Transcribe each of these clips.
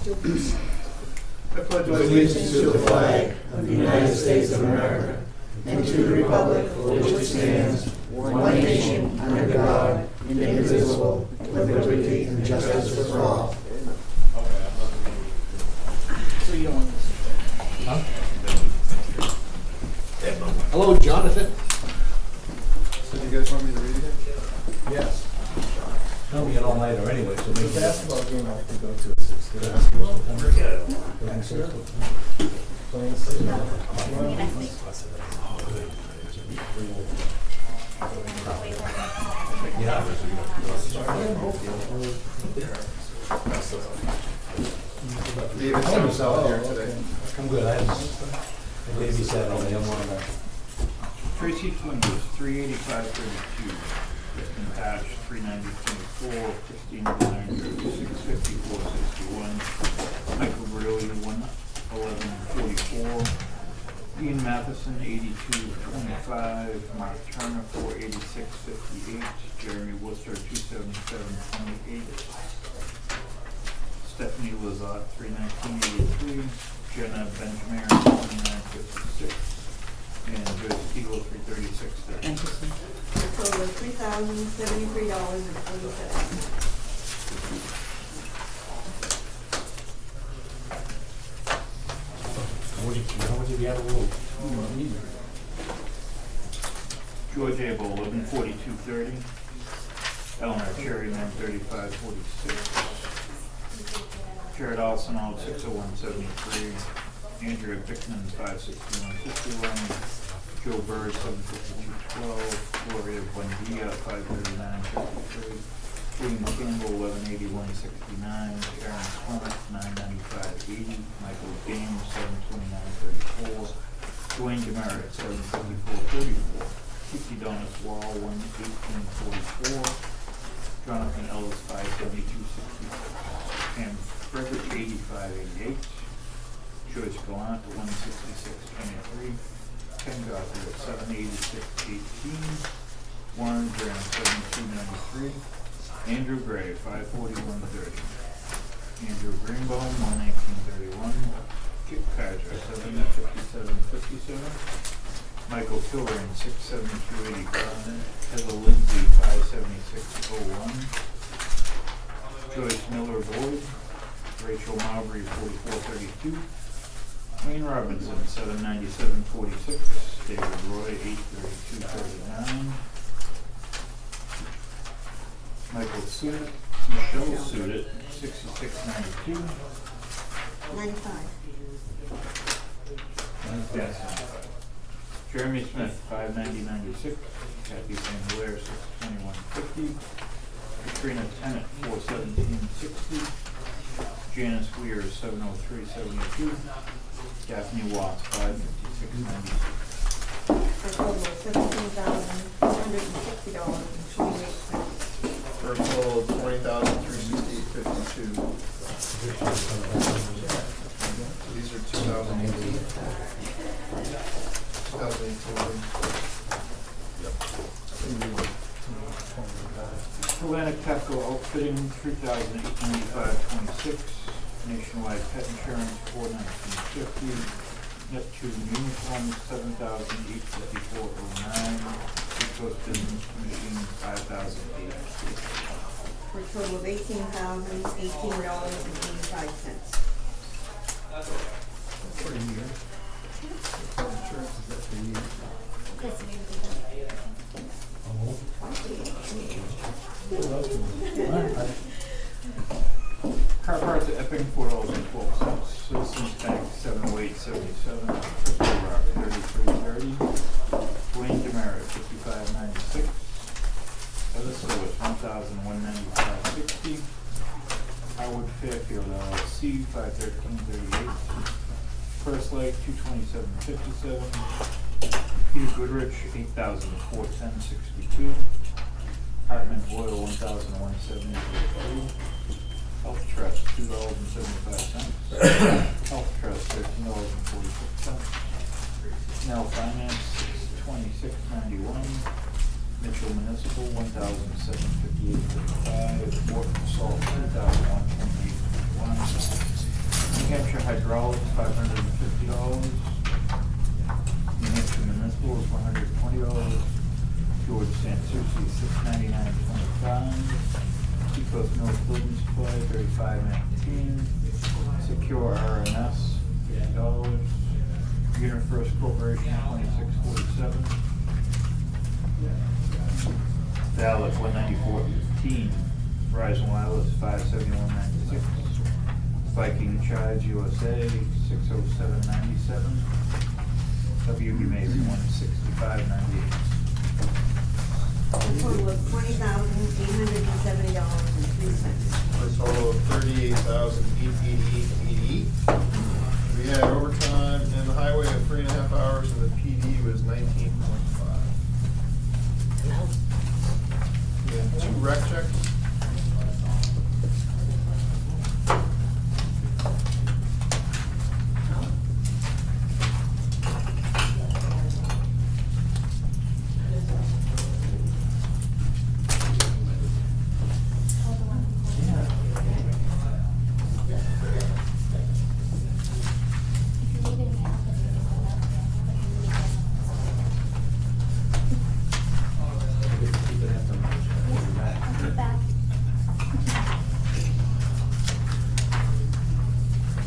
I pledge allegiance to the flag of the United States of America and to the republic for which it stands, one nation, under God, indivisible, with liberty and justice for all. So you don't want this? Huh? Hello, Jonathan. So do you guys want me to read it? Yes. I'll be an all-nighter anyway, so maybe. The basketball game I can go to at 6. Yeah. David Thomas out here today. I'm good. I babysat all day. I'm on that. Tracy Flinders, 385.32. Kristen Patch, 390.24. Christine Design, 654.61. Michael Gurley, 111.44. Ian Matheson, 82.25. Mark Turner, 486.58. Jeremy Worcester, 277.28. Stephanie Lazat, 319.83. Jenna Benjamin, 29.56. And Joyce Kegel, 336.30. Interesting. For a total of $3,073.40. How much did you have a little? George Abel, 1142.30. Eleanor Cherry, 935.46. Jared Arsenault, 601.73. Andrea Bickman, 561.51. Joe Bird, 752.12. Gloria Buendia, 539.53. William Campbell, 1181.69. Karen Clement, 995.80. Michael James, 729.34. Dwayne Demerit, 754.34. Kiki Donis Wall, 118.44. Jonathan Ellis, 572.60. Pam Frederick, 85.88. Joyce Gallant, 166.23. Ken Gothard at 786.18. Warren Graham, 72.93. Andrew Gray, 541.30. Andrew Greenbaum, 119.31. Kip Kaiser, 757.57. Michael Kilrain, 672.85. Heather Lindsay, 576.01. Joyce Miller Boyd. Rachel Mowbray, 44.32. Wayne Robinson, 797.46. David Roy, 832.39. Michael Sudet, Michelle Sudet, 66.92. 95. Yes. Jeremy Smith, 590.96. Kathy St. Hilaire, 621.50. Katrina Tennant, 417.60. Janice Weir, 703.72. Daphne Watts, 556.96. For a total of $17,460.28. For a total of $20,368.52. These are 2018. 2018. Atlantic Tactical Outfitting, $3,895.26. Nationwide Pet Insurance, $419.50. Neptune Uniforms, $7,854.09. East Coast Business Machine, $5,008. For a total of $18,018.85. For a year. Insurance is that for a year? Car parts at Epping, $4.12. Citizens Bank, $708.77. Crystal Rock, $33.30. Dwayne Demerit, $55.96. Other Service, $1,195.60. Howard Fairfield LLC, $513.38. First Lake, $227.57. Peter Goodrich, $8,410.62. Hartman Oil, $1,170.33. Health Trust, $2.75. Health Trust, $13.46. Snell Finance, $26.91. Mitchell Municipal, $1,758.55. Morton Salt, $2,128.51. Hampshire Hydraulics, $550. New Hampshire Municipal is $120. George Sansucci, $699.25. Seacoast Mills Building Supply, $35.19. Secure RNS, $50. UniFirst Corporation, $26.47. Valid, $194.15. Verizon Wireless, $571.96. Viking Charge USA, $607.97. WB Mason, $165.98. A total of $20,870.03. For a total of $38,888.88. We had overtime in the highway of 3.5 hours, and the PD was 19.5. We had 2 rec checks.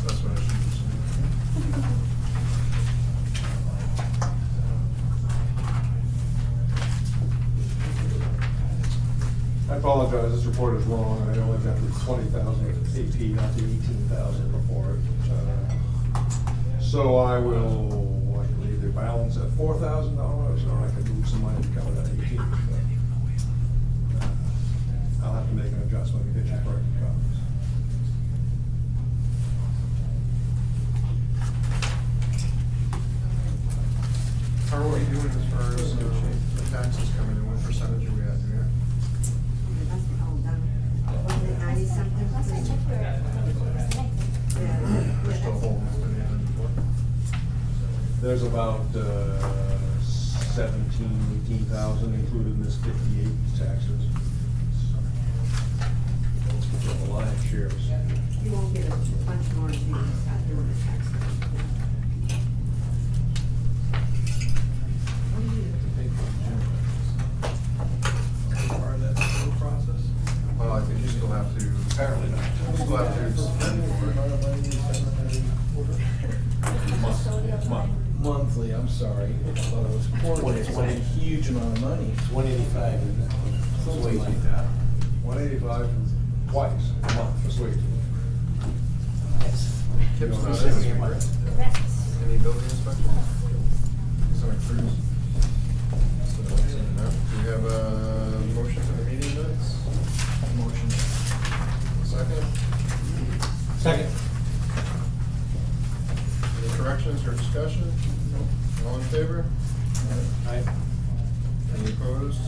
That's what I should do. I apologize, this report is wrong, I only got the 20,000 AP, not the 18,000 before it. So I will, I can leave the balance at $4,000, or I can move some money to cover that 18. I'll have to make an adjustment to get you correct copies. How are we doing as far as the taxes coming in? What percentage are we at here? It must be all done. Wasn't it 90-something? Yeah. We're still holding to the end of the book. There's about 18,000 included in this 58 taxes. So, the lion's shares. You won't get a bunch more if you start doing the taxes. Part of that whole process? Well, I think you still have to. Apparently not. You still have to spend for it. Monthly, I'm sorry. I thought it was quarterly. It's a huge amount of money. It's 185, isn't it? Something like that. 185 twice a month for sweet. Kip's not Correct. in here. Any building inspection? He's on a cruise. So, do we have a motion for the meeting minutes? Motion. Second? Second. Any corrections or discussion? All in favor? Aye. Any opposed?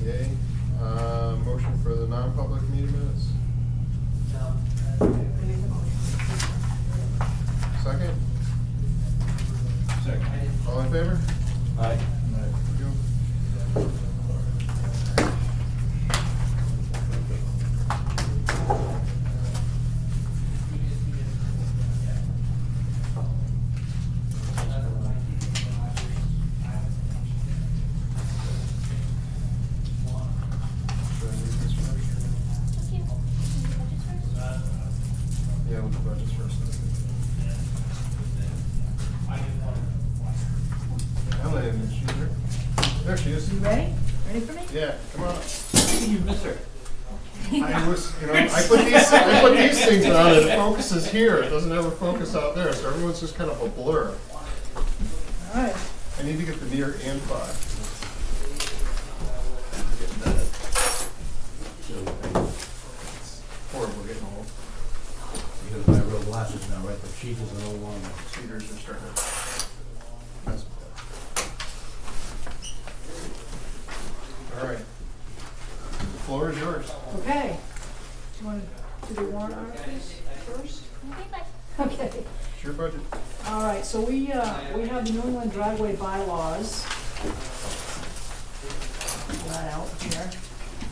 Yay. Motion for the non-public meeting minutes? Second? Second. All in favor? Aye. Thank you. Should I read this first? Yeah, we'll do budgets first. Ellen, is she here? There she is. Ready? Ready for me? Yeah, come on. You miss her. I was, I put these things on and it focuses here. It doesn't ever focus out there, so everyone's just kind of a blur. All right. I need to get the near and far. Horrible getting old. You gotta buy real glasses now, right? The cheetahs are no longer. Cedars are starting to mess with that. All right. The floor is yours. Okay. Do you want to do the warrant articles first? Okay. It's your budget. All right, so we have the New England driveway bylaws. Pull that out here,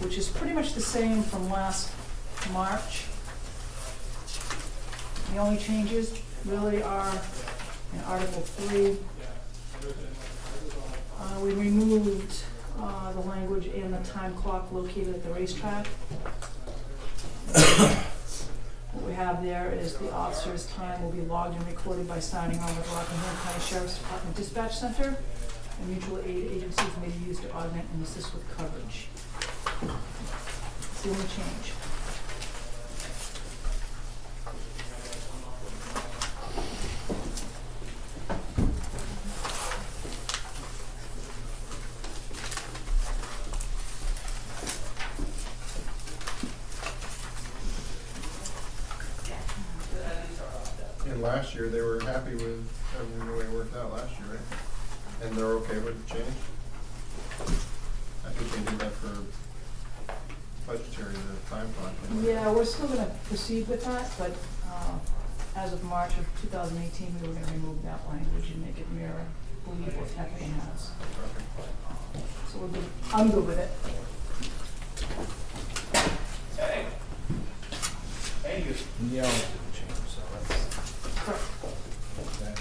which is pretty much the same from last March. The only changes really are in Article 3. We removed the language in the time clock located at the racetrack. What we have there is the officer's time will be logged and recorded by signing on with Rockingham County Sheriff's Department Dispatch Center, and mutual aid agencies may be used to augment and assist with coverage. It's the only change. And last year, they were happy with everything the way it worked out last year, right? And they're okay with the change? I think they did that for budgetary, the time clock. Yeah, we're still gonna proceed with that, but, as of March of 2018, we were gonna remove that language and make it mirror, believe what Effingham has. So we're good, I'm good with it. Yeah, I'll do the change, so that's. Correct. that.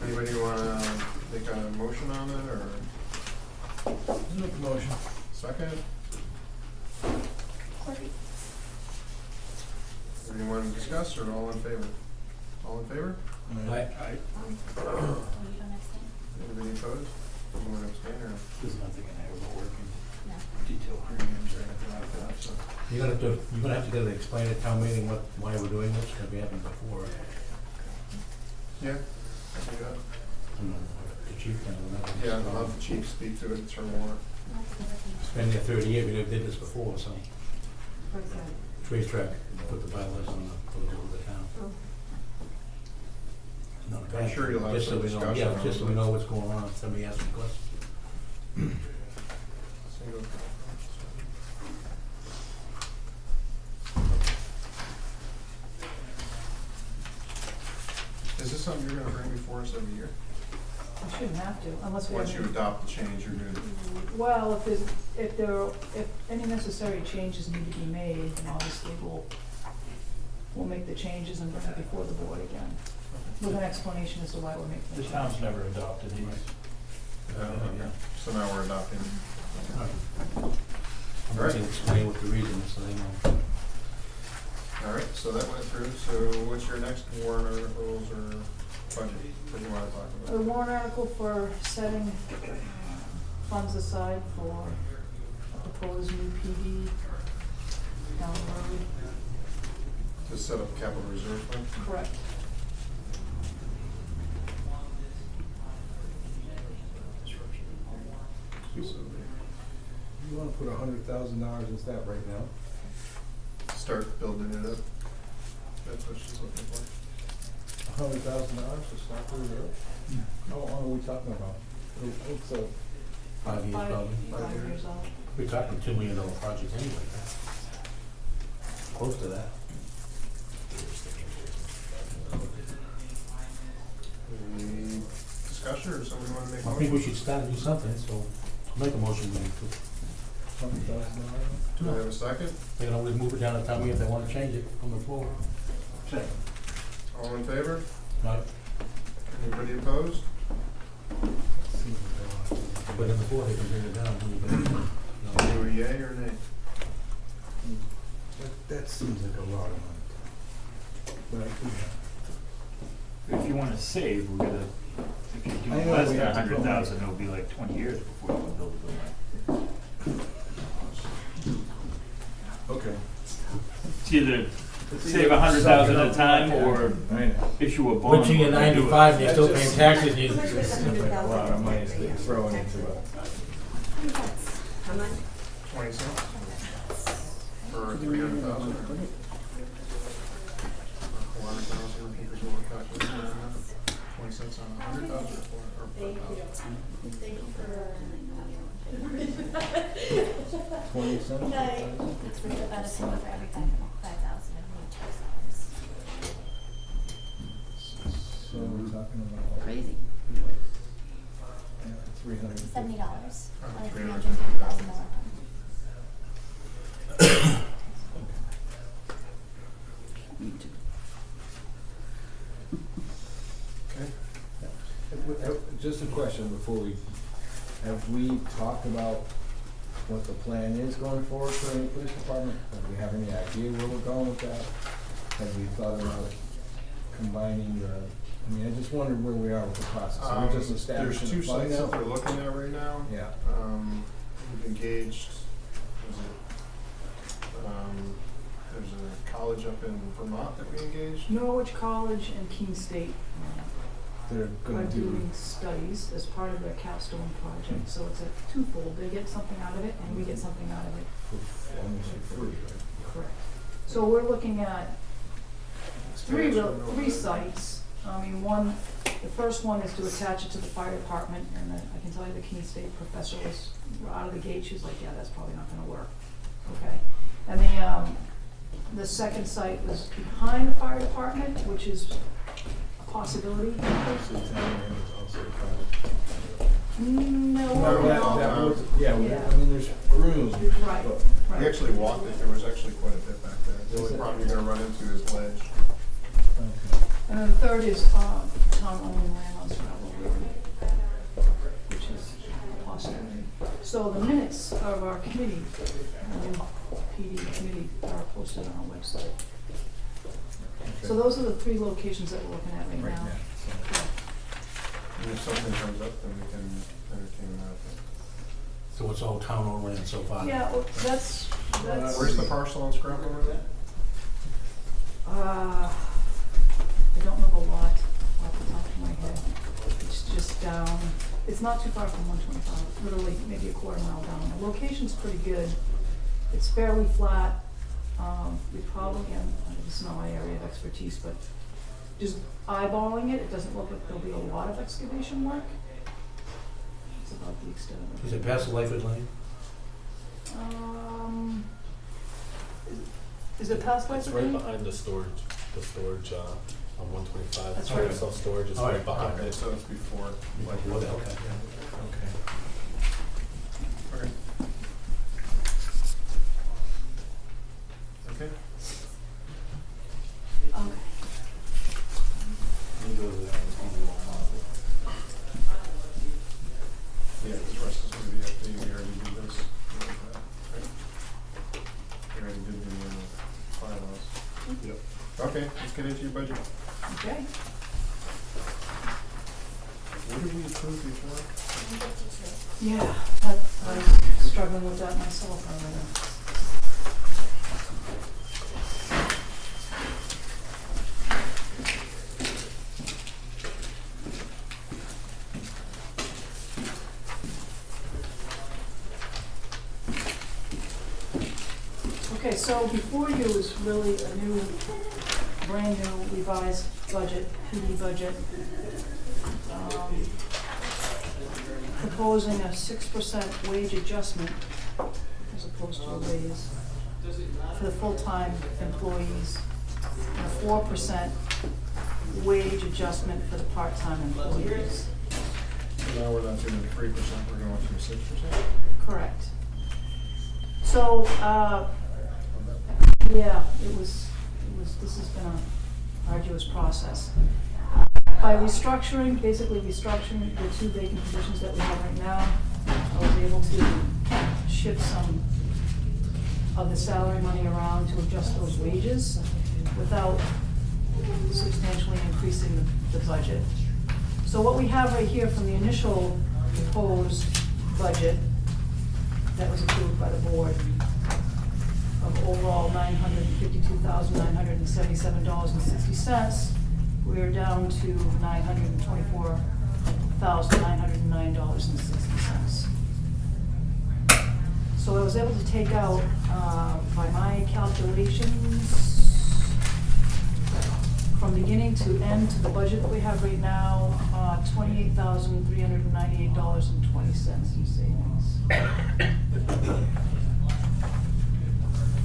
Anybody wanna make a motion on it, or Make a motion. second? Anyone to discuss, or all in favor? All in favor? Anybody opposed? Anyone abstain, or? There's nothing in there about working No. detail premiums or anything like that, so. You're gonna have to go to explain at town meeting why we're doing this, because we haven't before. Yeah, I can do that. The chief can, Yeah, I'll have the chief speak to it, turn warrant. It's been there 30 years, we never did this before, so. Racetrack, put the bylaws on the over the town. No, I'm sure you'll have just so some we know- discussion Yeah, on just so it. we know what's going on, if somebody asks me questions. Single. Is this something you're gonna bring before us every year? We shouldn't have to, unless we have. Once you any- adopt the change, you're gonna, Well, if any necessary changes need to be made, then obviously we'll make the changes and bring it before the board again, with an explanation as to why we're making the The change. town's never adopted these. okay. So now we're adopting. I'm going to explain what the reason is, so they know. All right, so that went through. So what's your next warrant articles or budget that you wanna talk The about? warrant article for setting funds aside for a proposed new PD down the road. To set up capital reserve fund? Correct. You wanna put $100,000 into that right now? Start building it up. That's what she's looking for. $100,000 to start the reserve? How long are we talking about? It's a, 5 years probably. 5 years out. We're talking $2 million project anyway. Close to that. Any discussion, or somebody wanna make a I think we motion? should start to do something, so I'll make a motion. $100,000? Do I have a second? They can always move it down to town meeting if they want to change it from the floor. All in favor? Not Anybody opposed? put in the floor, they can bring it down. when you get it. No. Do a yay or nay? That seems like a lot of money. But I could, If you wanna save, we're gonna, if you do I know less we than have to go 100,000, it'll be like 20 years before you can build a building. okay. It's either save 100,000 at a time or I know. issue a bond. Once you get 95 and you're still paying taxes, you. Seems like a lot of money to throw into it. How much? 20 cents? For 300,000? Or 400,000, I think is what we're calculating right now. 20 cents on 100,000 or 400,000? 20 cents? It's about a single for every 5,000 of new tax dollars. So we're talking about. Crazy. $350. $70 on a $350,000. $350,000 fund. Okay. Just a question before have we talked about what the plan is going forward for any police department? Do we have any idea where we're going with that? Have we thought about combining I just wondered where we are with the process. Are we just establishing There's two a fund sites now? that they're looking at right now. Yeah. We've engaged, there's a college up in Vermont that we engaged. Norwich College and Keene State They're are gonna do, doing studies as part of their capstone project, so it's a twofold. They get something out of it, and we get something out of it. almost for free, right? Correct. So we're looking at three Expansion over sites. I mean, the first one is to attach it to the fire department, and I can tell you the Keene State professor was out of the gate, she was like, yeah, that's probably not gonna work, okay? And the second site was behind the fire department, which is a possibility. Also, the town and it's also the college. No, No, That no. was, yeah, Yeah. I mean, there's room. Right, but- We right. actually walked it, there was actually quite a bit back there. The Is only it? problem you're gonna run into is ledge. Okay. And then the third is town-owned land on Scrabble Road, which is a possibility. So the minutes of our committee, PD committee, are posted on our website. So those are the three locations that we're looking at right now. so. And if something comes up, then we can entertain that. So it's all town-owned land so far? Yeah, well, that's. Where's the parcel on Scrabble Road? I don't know the lot off the top of my head. It's just down, it's not too far from 125, literally maybe a quarter mile down. The location's pretty good. It's fairly flat. We probably, this is not my area of expertise, but just eyeballing it, it doesn't look like there'll be a lot of excavation work. It's about the extent of it. Is it past the Lyford Lane? Is it past It's Lyford right Lane? behind the storage on 125. That's right. Self-storage is Oh, right yeah. behind Okay, it. so it's before. Like, Before that, okay. Okay. Okay. Okay. Yeah, the rest is gonna be up to you, we already did this. Right. We already did the bylaws. Yep. Okay, let's get into your budget. Okay. What did we approve before? Yeah, I was struggling with that myself earlier. Okay, so before you is really a new, brand new revised budget, PD budget. Proposing a 6% wage adjustment as opposed to a raise for the full-time employees, and a 4% wage adjustment for the part-time employees. So now we're not doing 3%, we're going to 6%? Correct. So, yeah, this has been an arduous process. By restructuring, basically restructuring the two vacant positions that we have right now, I was able to shift some of the salary money around to adjust those wages without substantially increasing the budget. So what we have right here from the initial proposed budget that was approved by the board of overall $952,977.60, we're down to $924,909.60. So I was able to take out, by my calculations, from beginning to end to the budget that we have right now, $28,398.20 in savings.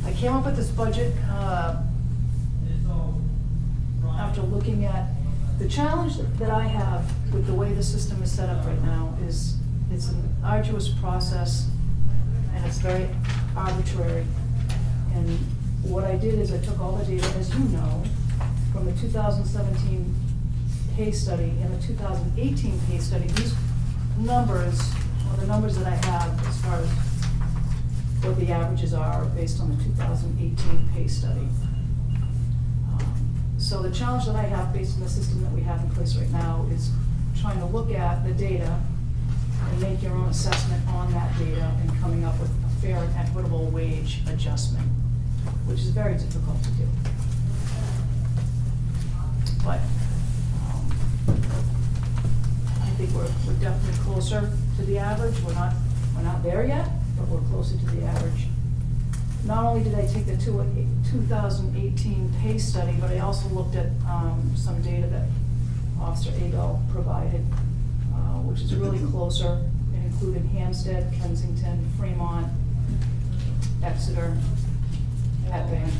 I came up with this budget after looking at The challenge that I have with the way the system is set up right now is it's an arduous process and it's very arbitrary. And what I did is I took all the data, as you know, from the 2017 pay study and the 2018 pay study. These numbers are the numbers that I have as far as what the averages are based on the 2018 pay study. So the challenge that I have based on the system that we have in place right now is trying to look at the data and make your own assessment on that data and coming up with a fair and equitable wage adjustment, which is very difficult to do. But I think we're definitely closer to the average. We're not there yet, but we're closer to the average. Not only did I take the 2018 pay study, but I also looked at some data that Officer Abel provided, which is really closer. It included Hampstead, Kensington, Fremont, Exeter, Epping.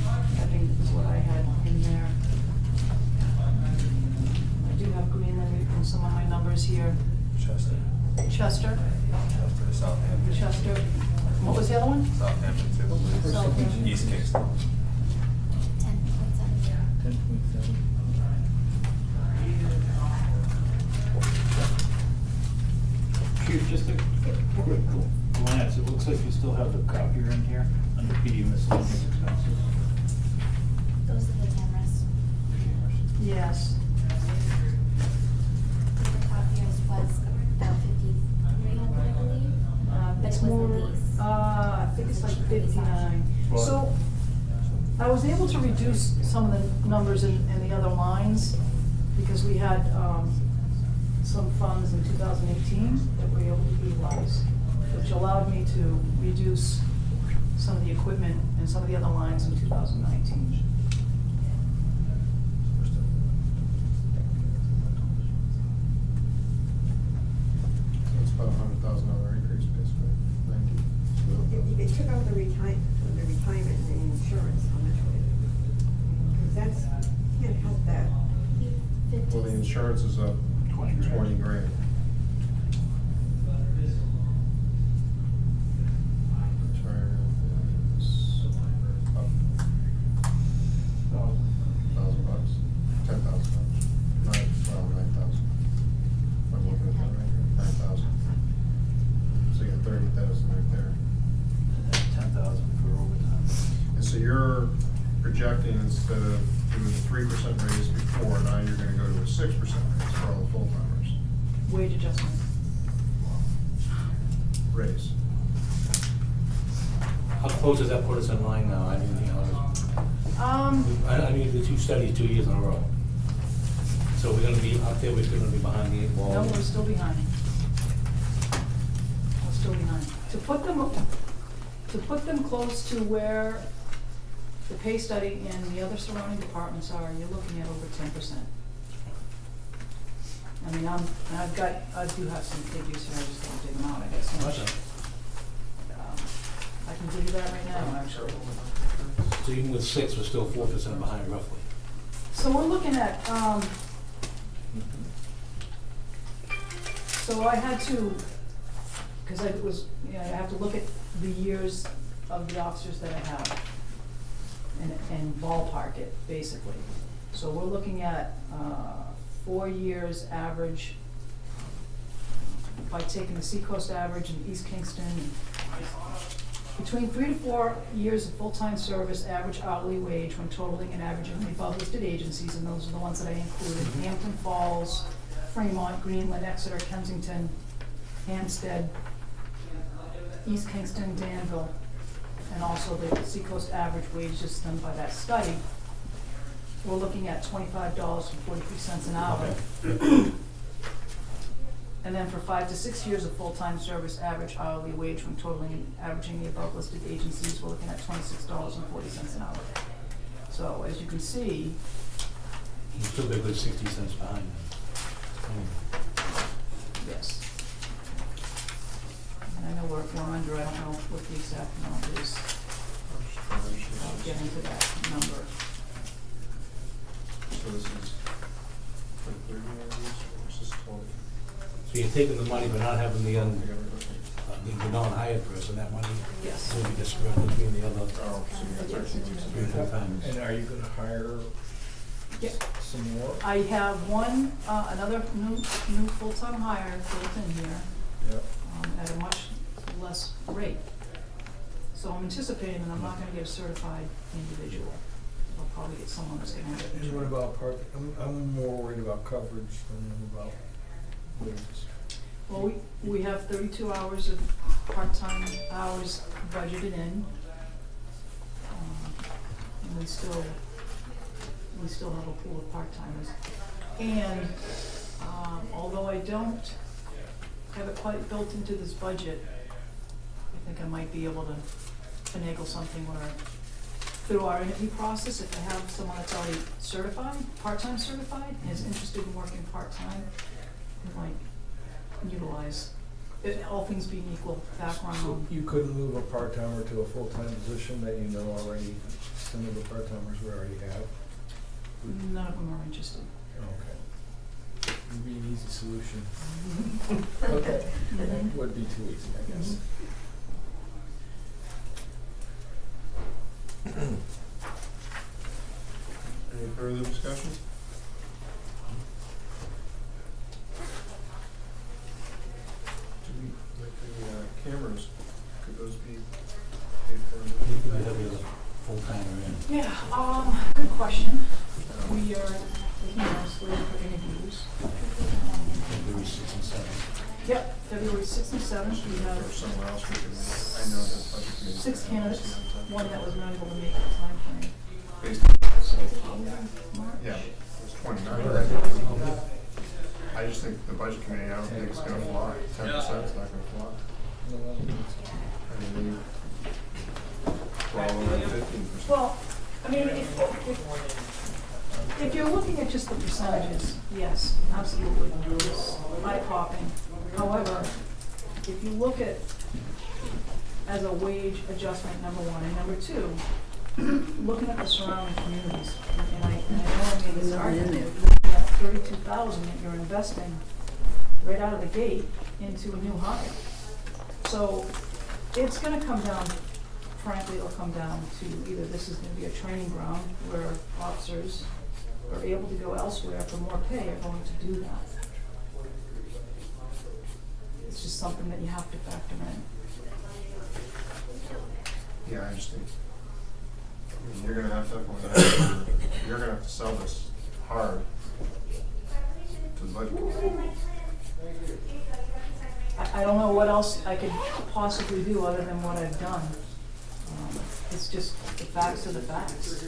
Epping is what I had in there. I do have Greenland in some of my numbers here. Chester. Chester. Southampton. Chester. What was the other one? Southampton too. Southampton. East Kingston. 10.7. 10.7. Chief, just a quick glance, it looks like you still have the copier in here under PD miscellaneous expenses. Those are the cameras. Yes. The copiers was about 5,300, I believe. But It's it was the more, lease. I think it's like 59. So I was able to reduce some of the numbers in the other lines because we had some funds in 2018 that we were able to utilize, which allowed me to reduce some of the equipment and some of the other lines in 2019. It's about $100,000 increase, basically, 90. It took out the retirement and the insurance, how much would it? Because that's, can't help that. Well, the insurance is up 20 grand. Return is up $1,000, $10,000, $9,000. I'm looking at that right here, 9,000. So you got 30,000 right there. 10,000 for overtime. And so you're projecting, instead of doing a 3% raise before, now you're gonna go to a 6% raise for all the full-timers. Wage adjustment. Raise. How close does that put us in line now? I mean, you know, I mean, the two studies 2 years in a row. So we're gonna be out there, we're gonna be behind the 8 ball. No, we're still behind. We're still behind. To put them close to where the pay study and the other surrounding departments are, you're looking at over 10%. I mean, I do have some figures here, I just gotta dig them out, I guess. I can give you that right now, actually. So even with 6, we're still 4% behind roughly. So we're looking at, so I had to, because I have to look at the years of the officers that I have and ballpark it, basically. So we're looking at 4 years average by taking the Seacoast average and East Kingston. Between 3 to 4 years of full-time service, average hourly wage when totaling and averaging the above listed agencies, and those are the ones that I included: Hampton Falls, Fremont, Greenland, Exeter, Kensington, Hampstead, East Kingston, Danville, and also the Seacoast average wages done by that study. We're looking at $25.43 an hour. And then for 5 to 6 years of full-time service, average hourly wage when totaling and averaging the above listed agencies, we're looking at $26.40 an hour. So as you can see, You're still a good 60 cents behind them. yes. And I know we're under, I don't know what the exact amount is. I'll get into that number. So this is, So you're taking the money but not having the non-hired person, that money Yes. will be dispersed between the other Oh, so you got 13 weeks. three full-timers. And are you gonna hire Yeah. some more? I have one, another new full-time hire built in here, Yep. at a much less rate. So I'm anticipating that I'm not gonna get a certified individual. I'll probably get someone that's gonna have it. And what about I'm more worried about coverage than about wages. Well, we have 32 hours of part-time hours budgeted in. And we still have a pool of part-timers. And, although I don't have it quite built into this budget, I think I might be able to finagle something where, through our interview process, if I have someone that's already certified, part-time certified, and is interested in working part-time, we might utilize, all things being equal, So background. you couldn't move a part-timer to a full-time position that you know already, some of the part-timers we already have? None of them are interested. Okay. Would be an easy solution. Okay, that would be too easy, I guess. Any further discussion? Do we, like the cameras, could those be paid for? You could have the other full-timer in. Yeah, good question. We are looking at slated for interviews. February 6th and 7th. Yep, February 6th and 7th, we Or have somewhere else we can, I know that budget committee. 6 candidates, one that was not able to make the time frame. Based So, March. yeah, it's 29. I just think the budget committee, I don't think it's gonna fly. 10% is not gonna fly. I mean, 12 or 15%. Well, I mean, if you're looking at just the percentages, yes, absolutely, it's eye-popping. However, if you look at, as a wage adjustment, number one, and number two, looking at the surrounding communities, and I know I made this argument, looking at 32,000 that you're investing right out of the gate into a new hire. So it's gonna come down, frankly, it'll come down to either this is gonna be a training ground where officers are able to go elsewhere for more pay are going to do that. It's just something that you have to factor in. Yeah, I just think, I mean, you're gonna have to, you're gonna have to sell this hard to the budget committee. I don't know what else I could possibly do other than what I've done. It's just, the facts are the facts.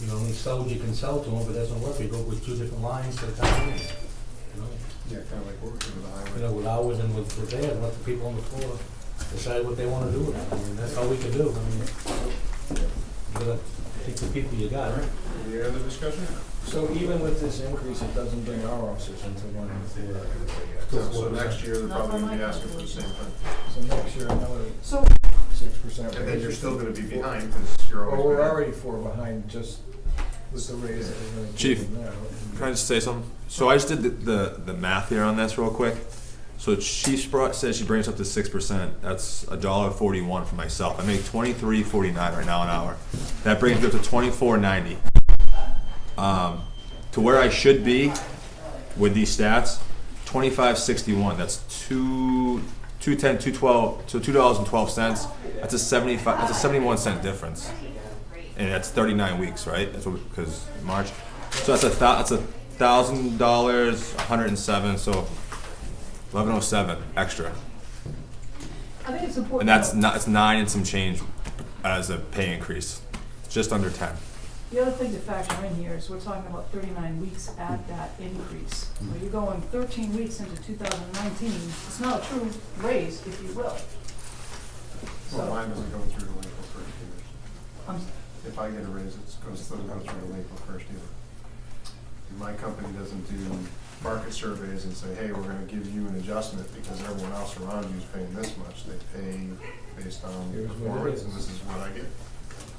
You can only sell what you can sell to them. If it doesn't work, you go with two different lines to the town meeting. You know? Yeah, kinda like what we do with the You highway. know, with ours and with theirs, let the people on the floor decide what they wanna do with it. I mean, that's all we can do. I mean, you gotta take the people you got. Alright, any other discussion? So even with this increase, it doesn't bring our officers into line with No, so next year, they're probably gonna be asking for the same thing. So next year, another So, 6%. And then you're still gonna be behind, cause you're Well, always. we're behind. already 4 behind just with the raise that we're gonna Chief, give them now. Can I just say something? So I just did the math here on this real quick. So says she brings up to 6%. That's $1.41 for myself. I make $23.49 right now an hour. That brings me up to $24.90. To where I should be with these stats, $25.61. That's $2.12. So $2.12. That's a 71-cent difference, and that's 39 weeks, right? That's what, because March. So that's $1,000, 107. So 1107 extra, I think it's important. and that's not, it's 9 and some change as a pay increase, just under 10. The other thing to factor in here is we're talking about 39 weeks at that increase. So you're going 13 weeks into 2019. It's not a true raise, if you will. Well, mine doesn't go through the April 1st either. I'm, If I get a raise, it doesn't go through the April 1st either. And my company doesn't do market surveys and say, hey, we're gonna give you an adjustment because everyone else around you is paying this much. They pay based on Here's what it performance, is. and this is what I get.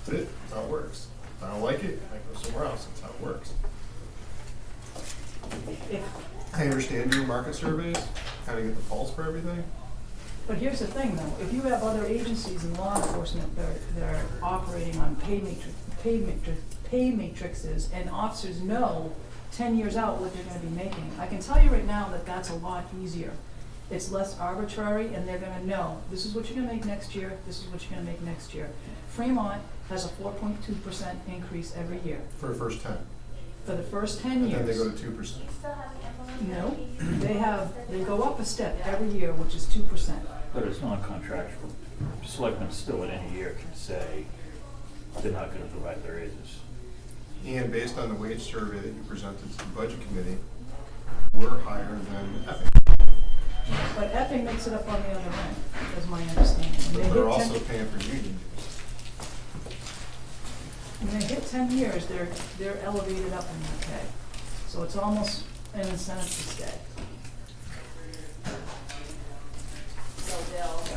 That's it, that's how it works. If I don't like it, I go somewhere else. That's how it works. I understand doing market surveys, kind of get the pulse for everything. But here's the thing though, if you have other agencies in law enforcement that are operating on pay matrices, and officers know 10 years out what they're gonna be making, I can tell you right now that that's a lot easier. It's less arbitrary, and they're gonna know, this is what you're gonna make next year, this is what you're gonna make next year. Fremont has a 4.2% increase every year. For the first 10. For the first 10 And years. then they go to 2%. No, they go up a step every year, which is 2%. But it's non-contractual. Selectmen still at any year can say they're not gonna provide their raises. And based on the wage survey that you presented to the budget committee, we're higher than Epic. But Epping makes it up on the other end, is my understanding. When But they they're hit also 10 paying for union dues. When they hit 10 years, they're elevated up in their pay. So it's almost an incentive to stay.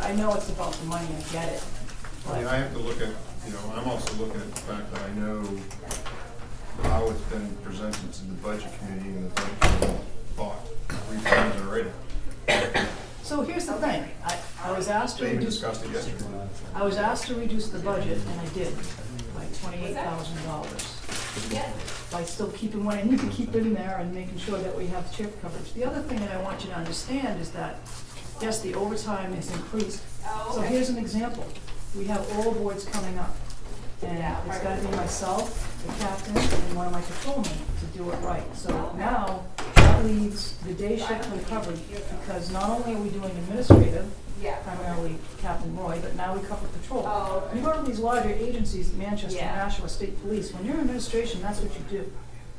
I know it's about the money, I get it. I mean, I have to look at, I'm also looking at the fact that I know how it's been presented to the budget committee, and the budget committee thought 3 times already. So here's the thing, I was asked to They even reduce, discussed it yesterday. I was asked to reduce the budget, and I did, by $28,000. By still keeping what I need to keep in there and making sure that we have shift coverage. The other thing that I want you to understand is that, yes, the overtime is increased. So here's an example. We have oral boards coming up. And it's gotta be myself, the captain, and one of my patrolmen to do it right. So now, that leaves the day shift uncovered, because not only are we doing administrative, primarily Captain Roy, but now we cover patrol. You go to these larger agencies, Manchester, Nashua State Police, when you're in administration, that's what you do.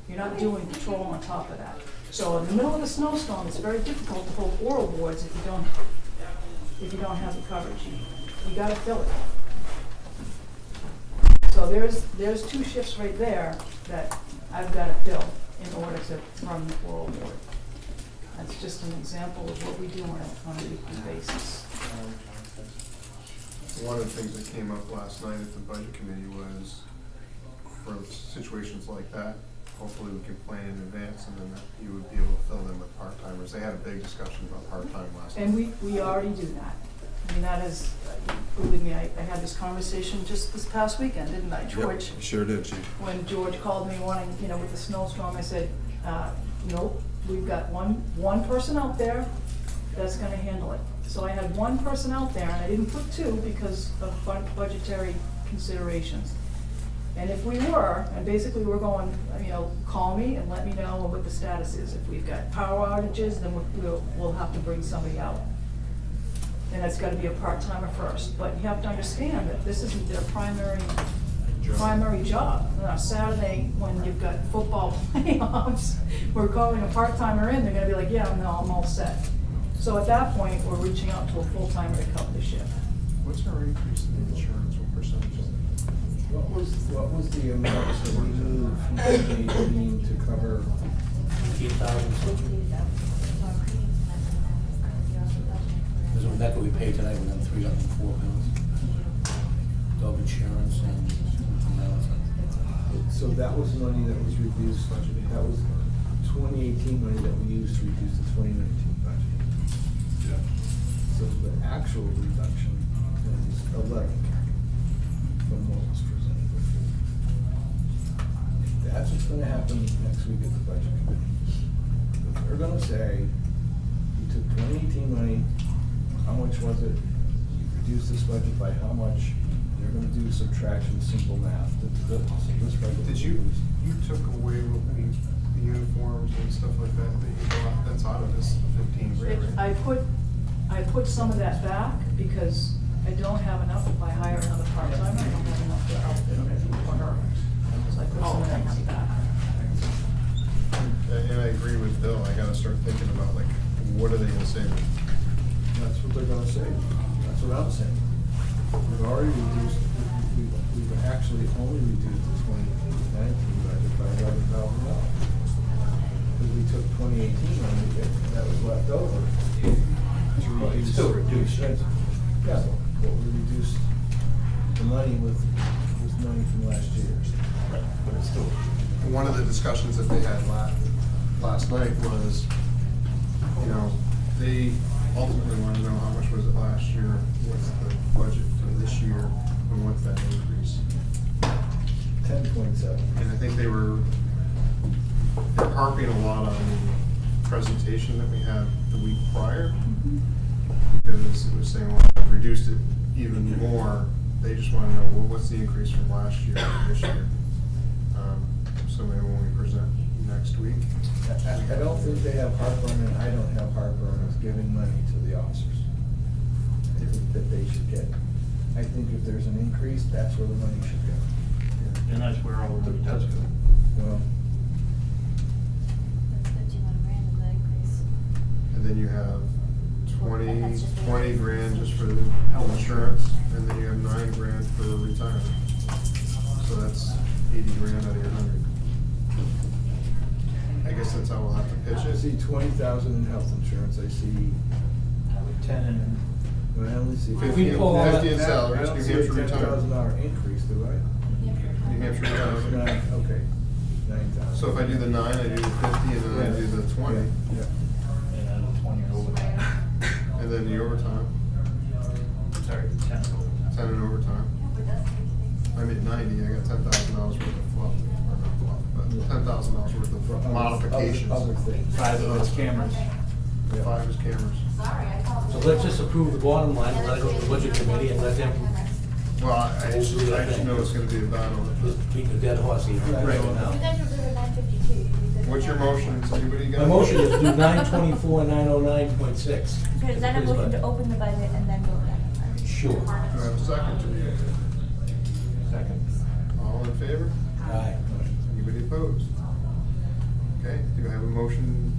You're not doing patrol on top of that. So in the middle of a snowstorm, it's very difficult to hold oral boards if you don't have the coverage. You gotta fill it. So there's 2 shifts right there that I've gotta fill in order to run the oral board. That's just an example of what we do on a weekly basis. One of the things that came up last night at the budget committee was, for situations like that, hopefully we can plan in advance, and then you would be able to fill them with part-timers. They had a big discussion about part-time last night. And we already do that. I mean, that is, believe me, I had this conversation just this past weekend, didn't I, George? Yep, sure did, Chief. When George called me wanting, with the snowstorm, I said, nope, we've got one person out there that's gonna handle it. So I had one person out there, and I didn't put 2 because of budgetary considerations. And if we were, and basically we're going, call me and let me know what the status is. If we've got power outages, then we'll have to bring somebody out. And it's gotta be a part-timer first. But you have to understand that this isn't their primary job. On a Saturday, when you've got football playoffs, we're calling a part-timer in, they're gonna be like, yeah, no, I'm all set. So at that point, we're reaching out to a full-timer to cover the shift. What's our increase in insurance? What percentage is it? What was the amount that we moved from 2018 to cover? 15,000. Because that's what we paid tonight with them 304 bills. Dog insurance and something else. So that was money that was reduced, that was 2018 money that we used to reduce the 2019 budget. Yeah. So the actual reduction is 11 from what was presented before. That's what's gonna happen next week at the budget committee. But they're gonna say, you took 2018 money, how much was it? You reduced this budget by how much? They're gonna do subtraction, simple math. So this budget Did was you reduced. took away the uniforms and stuff like that you bought, that's out of this 15 grand, right? I put some of that back because I don't have enough. If I hire another part-timer, I don't have enough to outfit it for her. So I put some of that money back. And I agree with Bill, I gotta start thinking about what are they gonna say? That's what they're gonna say. That's what I'm saying. We've already reduced, we've actually only reduced the 2019 budget by $11,000. Because we took 2018 money that was left over. It's still reduced. Yeah, but we reduced the money with money from last year. But it's still, One of the discussions that they had last night was, you know, they ultimately want to know how much was it last year, what's the budget for this year, and what's that increase. 10.7. And I think they're harping a lot on the presentation that we had the week prior, because it was saying, well, I've reduced it even more. They just want to know, well, what's the increase from last year to this year? So maybe when we present next week. I don't think they have heartburn, and I don't have heartburn with giving money to the officers. I think that they should get, I think if there's an increase, that's where the money should go. and that's where all the money does go. Well, That's $51,000 of the increase. And then you have That's just the 20 increase. grand just for the health insurance, and then you have 9 grand for retirement. So that's 80 grand out of your 100. I guess that's how we'll have to pitch I it. see 20,000 in health insurance, I see, 10 and, well, I only see. 50 pull all that- in salaries, I don't New see a Hampshire retirement. $10,000 increase, do I? New Hampshire retirement. Okay, 9,000. So if I do the 9, I do the 50, and then I do the 20, Yeah. and 20 overtime. and then the overtime, Sorry, 10 overtime. 10 in overtime. I'm at 90, I got $10,000 worth of fluff, or not fluff, but $10,000 worth of modifications. Other things. 5 of it's cameras. 5 is cameras. So let's just approve the bottom line, and let it go to the budget committee, and let them Well, I just know it's gonna be a battle. just beat the dead horse here right Right. now. You guys were good at 952. What's your motion? Does anybody got? My motion is to do 924,909.6. Okay, is that a motion to open the budget and then vote on it? Sure. Do I have a second to the? Second. All in favor? Aye. Anybody opposed? Okay, do I have a motion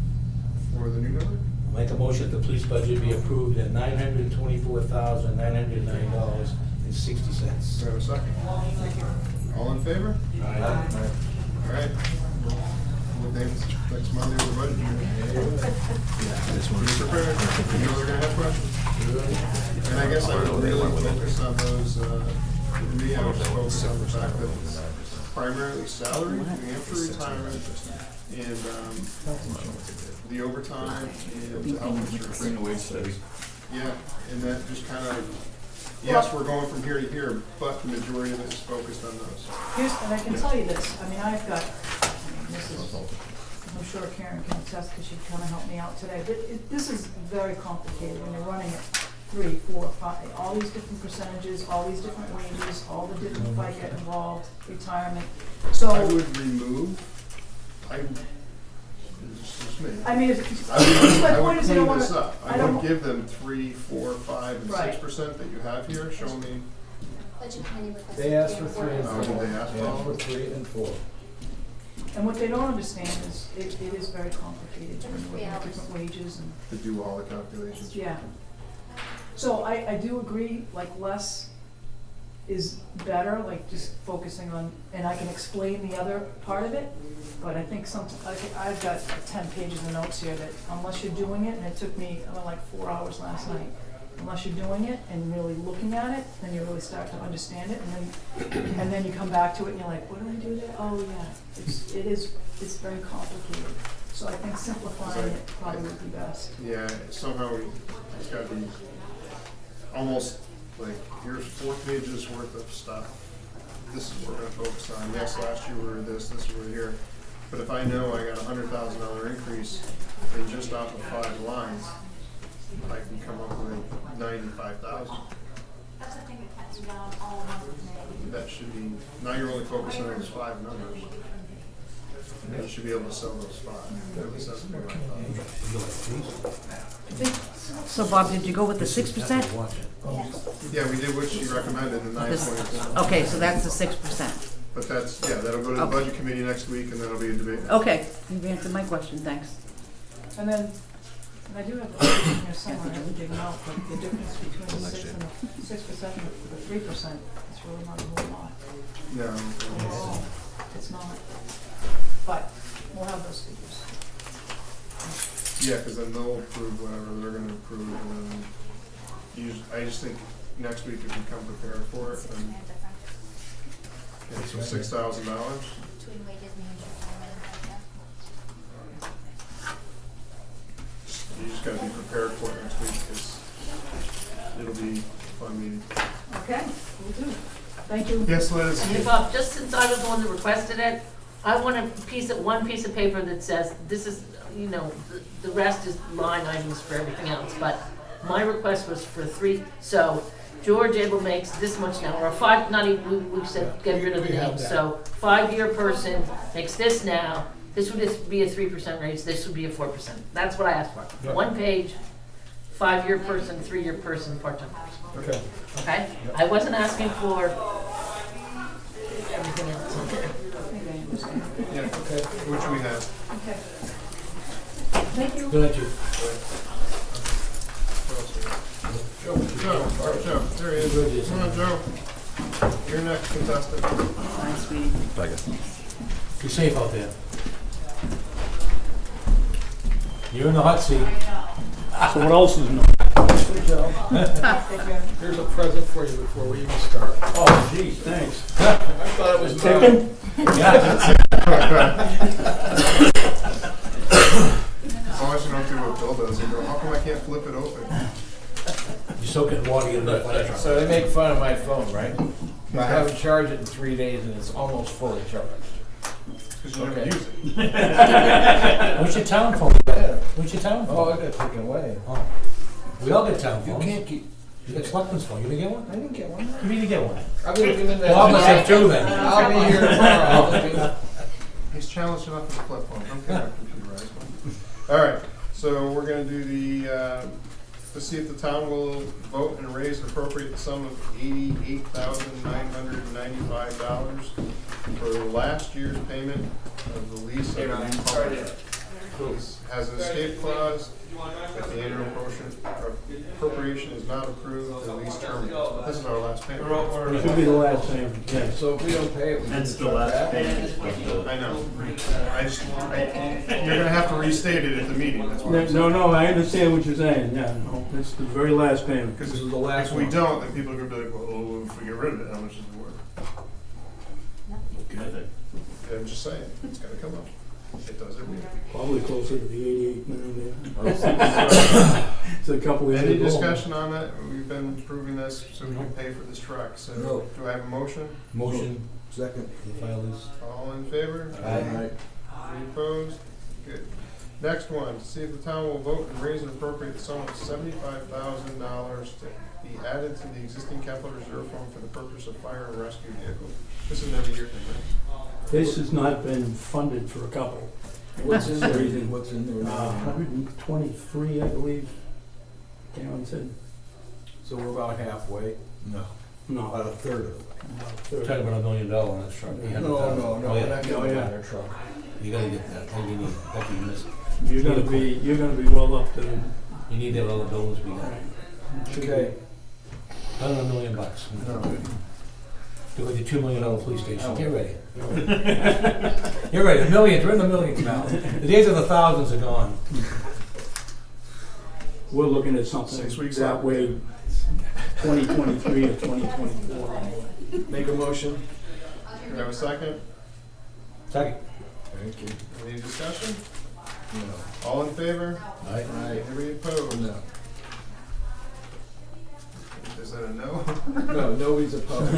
for the new number? Make a motion that the police budget be approved at $924,909.60. Do I have a second? All in favor? Aye. All right. We'll next Monday with the budget hearing. Be prepared. You know they're gonna have questions. And I guess I would really focus on those, for me, I would just focus on the fact that it's primarily salary, New Hampshire retirement, and, the overtime and the health insurance. Bring the wage study. Yeah, and that just kind of, yes, we're going from here to here, but the majority of it is focused on those. And I can tell you this, I mean, I've got, this is, I'm sure Karen can attest, because she kind of helped me out today, but this is very complicated when you're running it 3, 4, 5, all these different percentages, all these different wages, all the different FICA involved, retirement. So, I would remove, it's just me. I mean, I my would point is I don't clean wanna, this up. I I don't. would give them 3, 4, 5, and Right. 6% that you have here, show me, Budget committee requested. They asked for 3 three and Oh, 4. did they ask They for asked for 3 and 4. And what they don't understand is, it is very complicated, when you look at 3 different wages and, to do all the calculations. yeah. So I do agree, like less is better, like just focusing on, and I can explain the other part of it, but I think I've got 10 pages of notes here that unless you're doing it, and it took me like 4 hours last night, unless you're doing it and really looking at it, then you really start to understand it, and then you come back to it and you're like, what do I do there? Oh, yeah, it's very complicated. So I think simplifying it probably would be best. Yeah, somehow it's gotta be almost like, here's 4 pages worth of stuff. This is what we're gonna focus on. Yes, last year we were this year we're here. But if I know I got $100,000 increase in just off of 5 lines, I can come up with 95,000. That should be, now you're only focusing on those 5 numbers. And you should be able to sell those 5. At least that's what I thought. So Bob, did you go with the 6%? Yeah, we did what she recommended, the 924. Okay, so that's the 6%. But that's, yeah, that'll go to the Okay. budget committee next week, and that'll be a debate. Okay, you've answered my question, thanks. And then, and I do have the figures in here somewhere, I have to dig them out, but the difference between the 6% and the 3%, it's really not a whole lot. No. Oh, it's not. But we'll have those figures. Yeah, because then they'll approve whatever they're gonna approve, and then I just think next week if you come prepared for it, then Okay, so $6,000. Between wages, New Hampshire Selectman and FICA. You just gotta be prepared for it next week, because it'll be a fun meeting. Okay, will do. Thank you. Yes, Liz? And Bob, just since I was the one that requested it, I want one piece of paper that says, this is, you know, the rest is line items for everything else, but my request was for 3, so George Abel makes this much now, or 5, not even, we said get rid of the name, so 5-year person makes this now, this would just be a 3% raise, this would be a 4%. That's what I asked for. Yep. 1 page, 5-year person, 3-year person, part-time person. Okay. Okay? I wasn't asking for everything else. Yeah, okay. Which we have. Okay. Thank you. Good night, Chief. Joe, there he is. Come on, Joe. You're next contestant. Hi, sweetie. Bye, guys. Be safe out there. You're in the hot seat. So what else is new? Good job. Here's a present for you before we even start. Oh, geez, thanks. I thought it was Chicken? Yeah. As long as you don't do what Bill does, you go, how come I can't flip it open? You soak it in water, you get a flash. So they make fun of my phone, right? I haven't charged it in 3 days and it's almost fully charged. Because you never Okay. use it. What's your town phone? What's your town Oh, phone? I got taken away. Oh. We all get town You phones. can't keep. You got Selectman's phone, you didn't get one? I didn't get one. You need to get one. I'll be looking in Well, I must have two then. I'll be here tomorrow. I'll look in. He's challenged enough with the flip phone. Okay, I computerized one. All right, so we're gonna do the, to see if the town will vote and raise and appropriate the sum of $88,995 for last year's payment of the lease of the pump. Lease has an escape clause. If the annual appropriation is not approved, the lease terminates. But this is our last payment. It should be the last name, yeah. So if we don't pay it, we That's get the last back. payment. I know. You're gonna have to restate it at the meeting, that's what I'm saying. No, I understand what you're saying, yeah, no, it's the very last payment. Because This is the last if we one. don't, then people are gonna be like, well, if we get rid of it, how much is it worth? Okay. I'm just saying, it's gonna come up. It does every year. Probably closer to the 88 million there. It's a couple of years. Any ago. discussion on that? We've been approving this so we can pay for this truck, so No. do I have a motion? Motion, Second. file this. All in favor? Aye. Any opposed? Good. Next one, to see if the town will vote and raise and appropriate the sum of $75,000 to be added to the existing capital reserve fund for the purpose of fire and rescue vehicles. This is an every year thing, right? This has not been funded for a couple. What's in there? Reason. What's in there? 123, I believe, Karen said. So we're about halfway? No. No. About a third of it. Talking about $1 million on that truck. No, no, Oh, we're yeah. not getting Oh, yeah. a truck. You gotta get that, maybe you need, that you miss. You're gonna be well up to. You need that other buildings we got. Okay. $1 million. No. Do like a $2 million police station, get ready. You're ready, the millions, we're in the millions now. The days of the thousands are gone. We're looking at something 6 weeks that out. way, 2023 or 2024. Make a motion. Do I have a second? Second. Thank you. Any discussion? No. All in favor? Aye. Anybody opposed? No. Is that a no? No, nobody's opposed.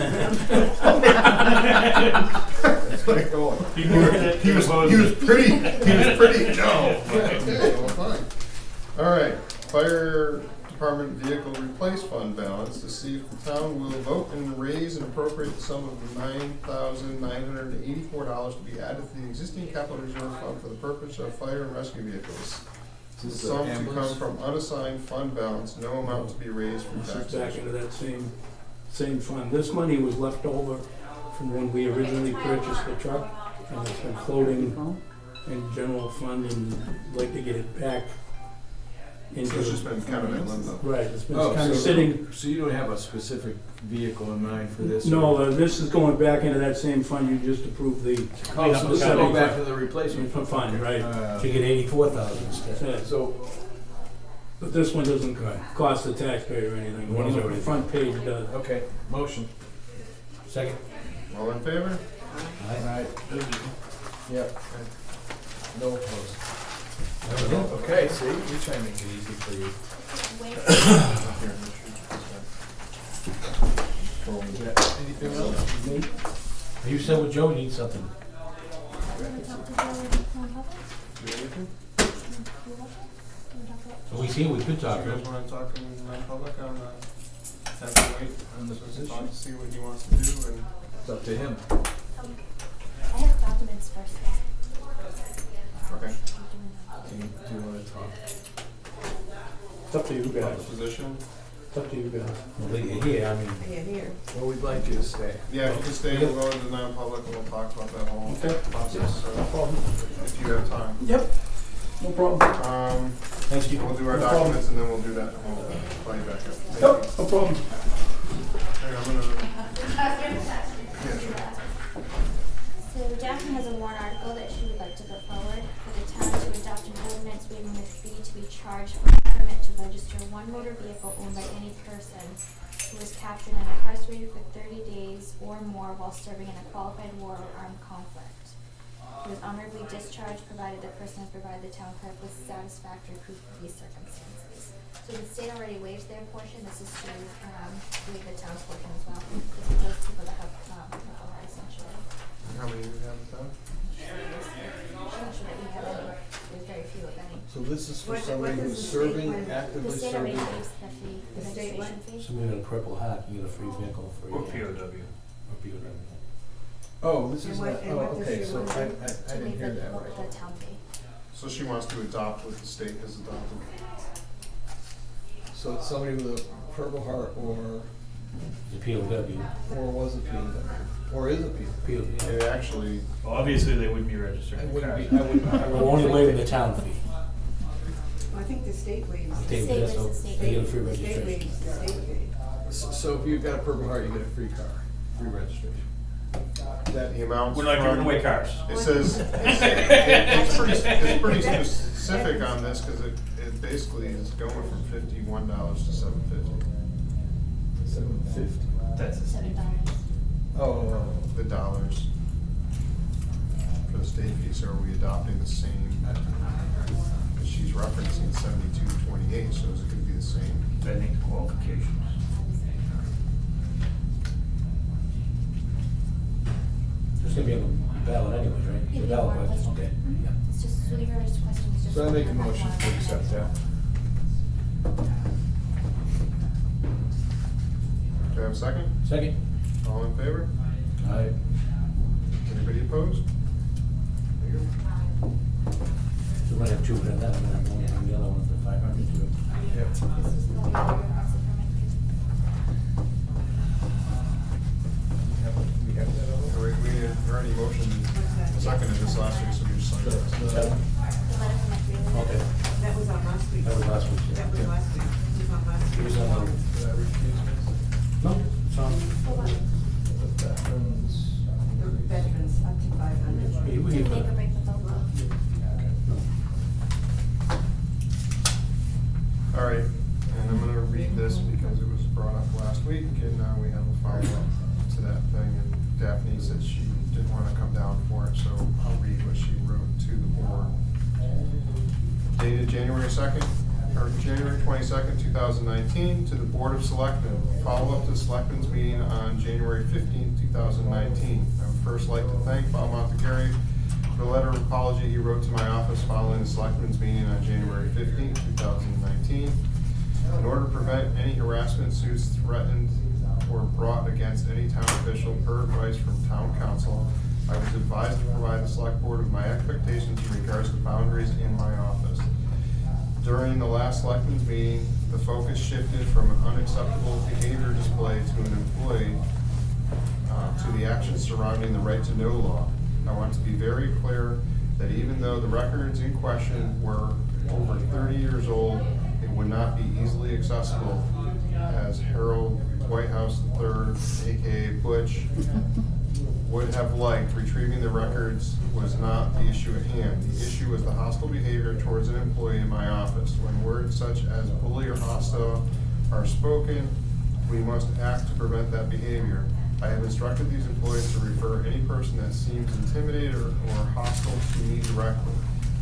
That's where it's going. He was pretty no. Okay, well, fine. All right, fire department vehicle replace fund balance, to see if the town will vote and raise and appropriate the sum of $9,984 to be added to the existing capital reserve fund for the purpose of fire and rescue vehicles. Is this Sum the to come ambulance? from unassigned fund balance, no amount to be raised from This is back taxation. into that same fund. This money was left over from when we originally purchased the truck, and it's been floating in general fund, and I'd like to get it back into. It's just been kind of in limbo. Right, it's been Oh, kind of so- sitting. So you don't have a specific vehicle in mind for this? No, this is going back into that same fund you just approved the. Oh, so this will go back to the replacement For fund, right. To get 84,000 instead. Yeah, So, but this one doesn't cost the taxpayer anything. One is The already- front page does. okay, motion. Second. All in favor? Alright, yep. No opposed. That was it. Okay, see, we try to make it easy for you. Wait, Here, make sure you get that. Anything else? Me? You said with Joe, you need something. I'm gonna talk to Joe in non-public. Do anything? So we see, we could talk. You guys wanna talk in non-public on the 10th and 8th? On the Talk, position? see what he wants to do and. It's up to him. I have documents first. Okay. Do you wanna talk? It's up to you About guys. the position? It's up to you guys. Well, here, I mean, Yeah, here. Well, we'd like you to stay. Yeah, if you can stay, we'll go into non-public and we'll talk about that whole Okay. process, No problem. if you have time. Yep, no problem. thanks, Steve. We'll do our No problem. documents and then we'll do that and we'll call you back up. Thank Yep, you. no problem. Hey, I'm gonna. Yeah, sure. So Daphne has a warrant article that she would like to put forward for the town to adopt an ordinance waiving the fee to be charged for a permit to register one motor vehicle owned by any person who is captured and incarcerated for 30 days or more while serving in a qualified war or armed conflict. Who is honorably discharged provided the person has provided the town clerk with satisfactory proof of these circumstances. So the state already waives their portion, this is to waive the town's portion as well. This is those people that have mental health essentially. How many do we have in town? I'm not sure that we have any, there's very few if any. So this is for What- somebody what who's does the serving, state want? actively The state already serving. waives the fee, the The state registration fee. Somebody with a Purple Hat, you get a free vehicle for a Or year. POW. Or POW. Oh, this And is what- not, and oh, what does okay, she so want? I To didn't waive hear the, that right. the town fee. So she wants to adopt what the state has adopted. So it's somebody with a Purple Heart The POW. or was a POW, or is a POW. POW. It actually, Well, obviously, they wouldn't be registered. I in wouldn't be, cars. I wouldn't. I We're wouldn't only think waiving that- the town fee. Well, I think the state waives. The the state State does, so waives the state. they get a free The state registration. waives the state fee. So if you've got a Purple Heart, you get a free car, free registration. That, the amounts We're not from- giving away cars. It says, it's pretty specific on this, cause it basically is going from $51 to $750. $750. That's the state. $7. Oh, The dollars for the state fee, so are we adopting the same? Cause she's referencing 7228, so is it gonna be the same? Pending qualifications. It's gonna be on the ballot anyways, right? Yeah, The the ballot warrant question, list. okay, yeah. It's just, so your question is just. so I make a on that motion warrant to accept that. Do I have a second? Second? All in favor? Aye. Anybody opposed? There you go. So we're gonna have two of that, and then one, and the other one for 500 too. Yeah. This is the waiver of the permit fee. We have that all? We had already motioned, seconded this last week, so we just signed it. The- The letter from the three. Okay, That was on last week. that was last week, yeah. That was last week. It was on last It week. was on the- Did I refuse this? No, it's on. For what? The veterans. The veterans up to 500. We To give make or it. break the vote. All right, and I'm gonna read this because it was brought up last week, and now we have a follow-up to that thing, and Daphne said she didn't wanna come down for it, so I'll read what she wrote to the board. Dated January 2nd, or January 22nd, 2019, to the Board of Selectmen. Follow-up to Selectmen's meeting on January 15th, 2019. I would first like to thank Bob Montegary for the letter of apology he wrote to my office following the Selectmen's meeting on January 15th, 2019. In order to prevent any harassment suits threatened or brought against any town official per advice from town council, I was advised to provide the select board with my expectations in regards to boundaries in my office. During the last selectmen's meeting, the focus shifted from an unacceptable behavior display to an employee to the actions surrounding the right to know law. I want to be very clear that even though the records in question were over 30 years old, it would not be easily accessible, as Harold Whitehouse III, aka Butch, would have liked. Retrieving the records was not the issue at hand. The issue was the hostile behavior towards an employee in my office. When words such as bully or hostile are spoken, we must act to prevent that behavior. I have instructed these employees to refer any person that seems intimidated or hostile to me directly.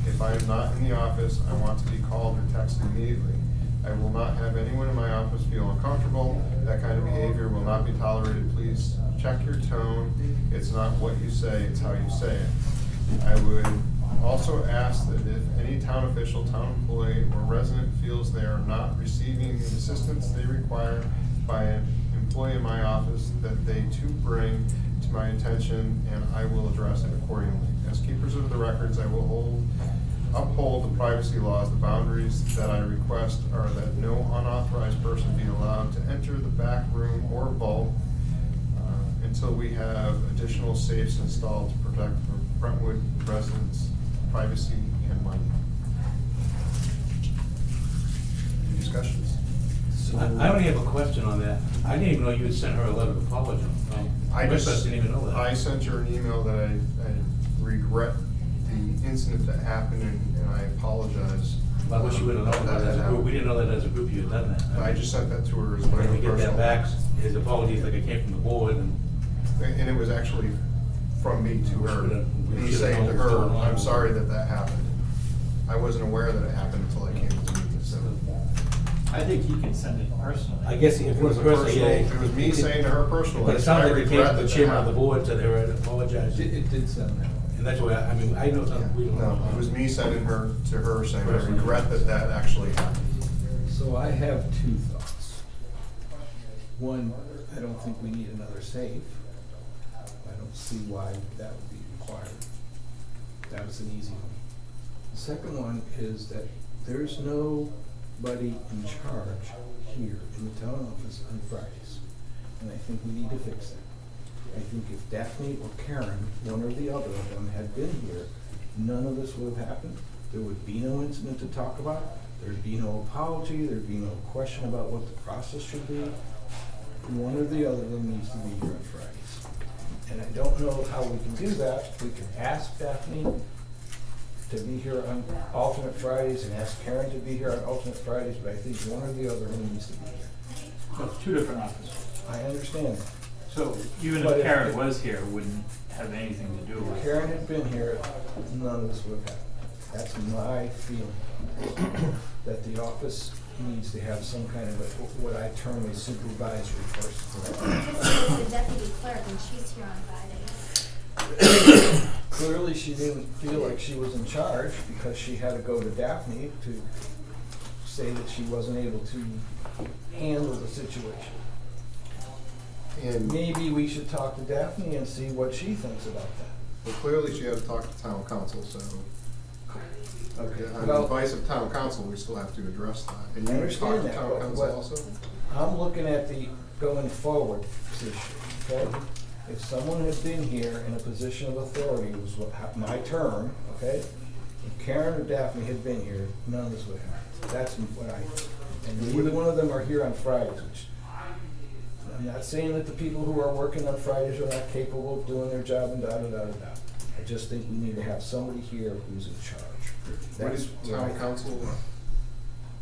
If I am not in the office, I want to be called or texted immediately. I will not have anyone in my office feel uncomfortable. That kind of behavior will not be tolerated. Please check your tone. It's not what you say, it's how you say it. I would also ask that if any town official, town employee, or resident feels they are not receiving the assistance they require by an employee in my office, that they too bring to my attention, and I will address it accordingly. As keepers of the records, I will uphold the privacy laws. The boundaries that I request are that no unauthorized person be allowed to enter the back room or vault until we have additional safes installed to protect the Brentwood residents' privacy and money. Any discussions? I only have a question on that. I didn't even know you had sent her a letter of apology. I just didn't even know that. I sent her an email that I regret the incident that happened, and I apologize. I wish you would have known that as a group. We didn't know that as a group you had done that. I just sent that to her as my When own we get personal. that back, his apologies like it came from the board and. And it was actually from me to her, We me should've saying to known what was going her, on. I'm sorry that that happened. I wasn't aware that it happened until I came to the meeting, so. I think he can send it personally. I guess if It it was was a personally, personal, it was me saying to her personally. But it sounds I like it came regret from the that chairman of the happened. board, so they were apologizing. It did sound that way. And that's why, I mean, I know Yeah, something we don't know. no, it was me sending her to her saying, I Personally. regret that that actually happened. So I have two thoughts. One, I don't think we need another safe. I don't see why that would be required. That was an easy one. The second one is that there's nobody in charge here in the town office on Fridays. And I think we need to fix that. I think if Daphne or Karen, one or the other of them, had been here, none of this would have happened. There would be no incident to talk about. There'd be no apology. There'd be no question about what the process should be. One or the other of them needs to be here on Fridays. And I don't know how we can do that. We can ask Daphne to be here on alternate Fridays and ask Karen to be here on alternate Fridays, but I think one or the other of them needs to be here. So it's two different offices. I understand that. So even But if if Karen it- was here, it wouldn't have anything to do If with it. Karen had been here, none of this would have happened. That's my feeling, that the office needs to have some kind of what I term a supervisory person. The deputy clerk, and she's here on Fridays. Clearly, she didn't feel like she was in charge because she had to go to Daphne to say that she wasn't able to handle the situation. And Maybe we should talk to Daphne and see what she thinks about that. well, clearly she had to talk to town council, so. Okay. On the Well, advice of town council, we still have to address that. And I you understand talked to that, town but council what- also? I'm looking at the going forward position, okay? If someone had been here in a position of authority, was what my term, okay? If Karen or Daphne had been here, none of this would have happened. That's what I, and neither one of them are here on Fridays, which, I'm not saying that the people who are working on Fridays are not capable of doing their job and da-da-da-da-da. I just think we need to have somebody here who's in charge. What That's is where I- town council,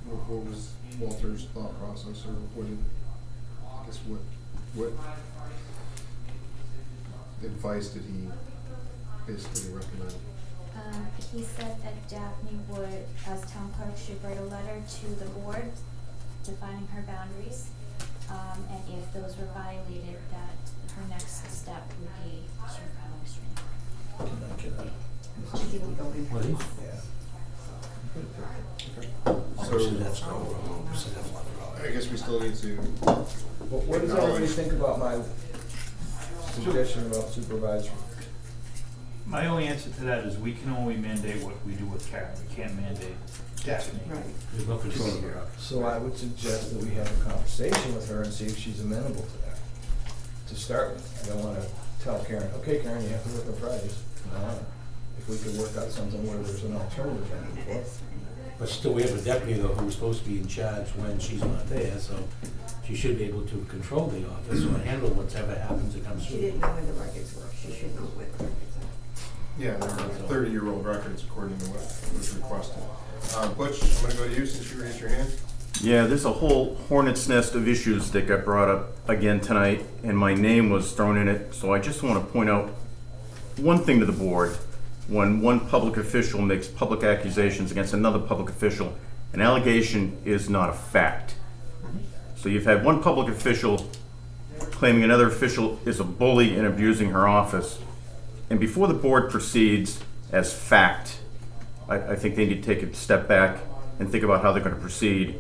what was Walter's thought process, or what did, I guess what advice did he basically recommend? He said that Daphne would, as town clerk, should write a letter to the board defining her boundaries. And if those were violated, that her next step would be to file a restraining order. What is? So, I guess we still need to, What does everybody think about my suggestion about supervisory? My only answer to that is we can only mandate what we do with Karen. We can't mandate Daphne. There's no control here. So I would suggest that we have a conversation with her and see if she's amenable to that, to start with. I don't wanna tell Karen, okay, Karen, you have to work on Fridays. No. If we could work out something where there's an alternative then before. But still, we have a deputy though who's supposed to be in charge when she's not there, so she should be able to control the office or handle whatever happens that comes She through. didn't know where the records were, she should know where the records are. yeah, there are 30-year-old records according to what was requested. Butch, I'm gonna go to you since you raised your hand. Yeah, there's a whole hornet's nest of issues that got brought up again tonight, and my name was thrown in it, so I just want to point out one thing to the board. When one public official makes public accusations against another public official, an allegation is not a fact. So you've had one public official claiming another official is a bully and abusing her office, and before the board proceeds as fact, I think they need to take a step back and think about how they're going to proceed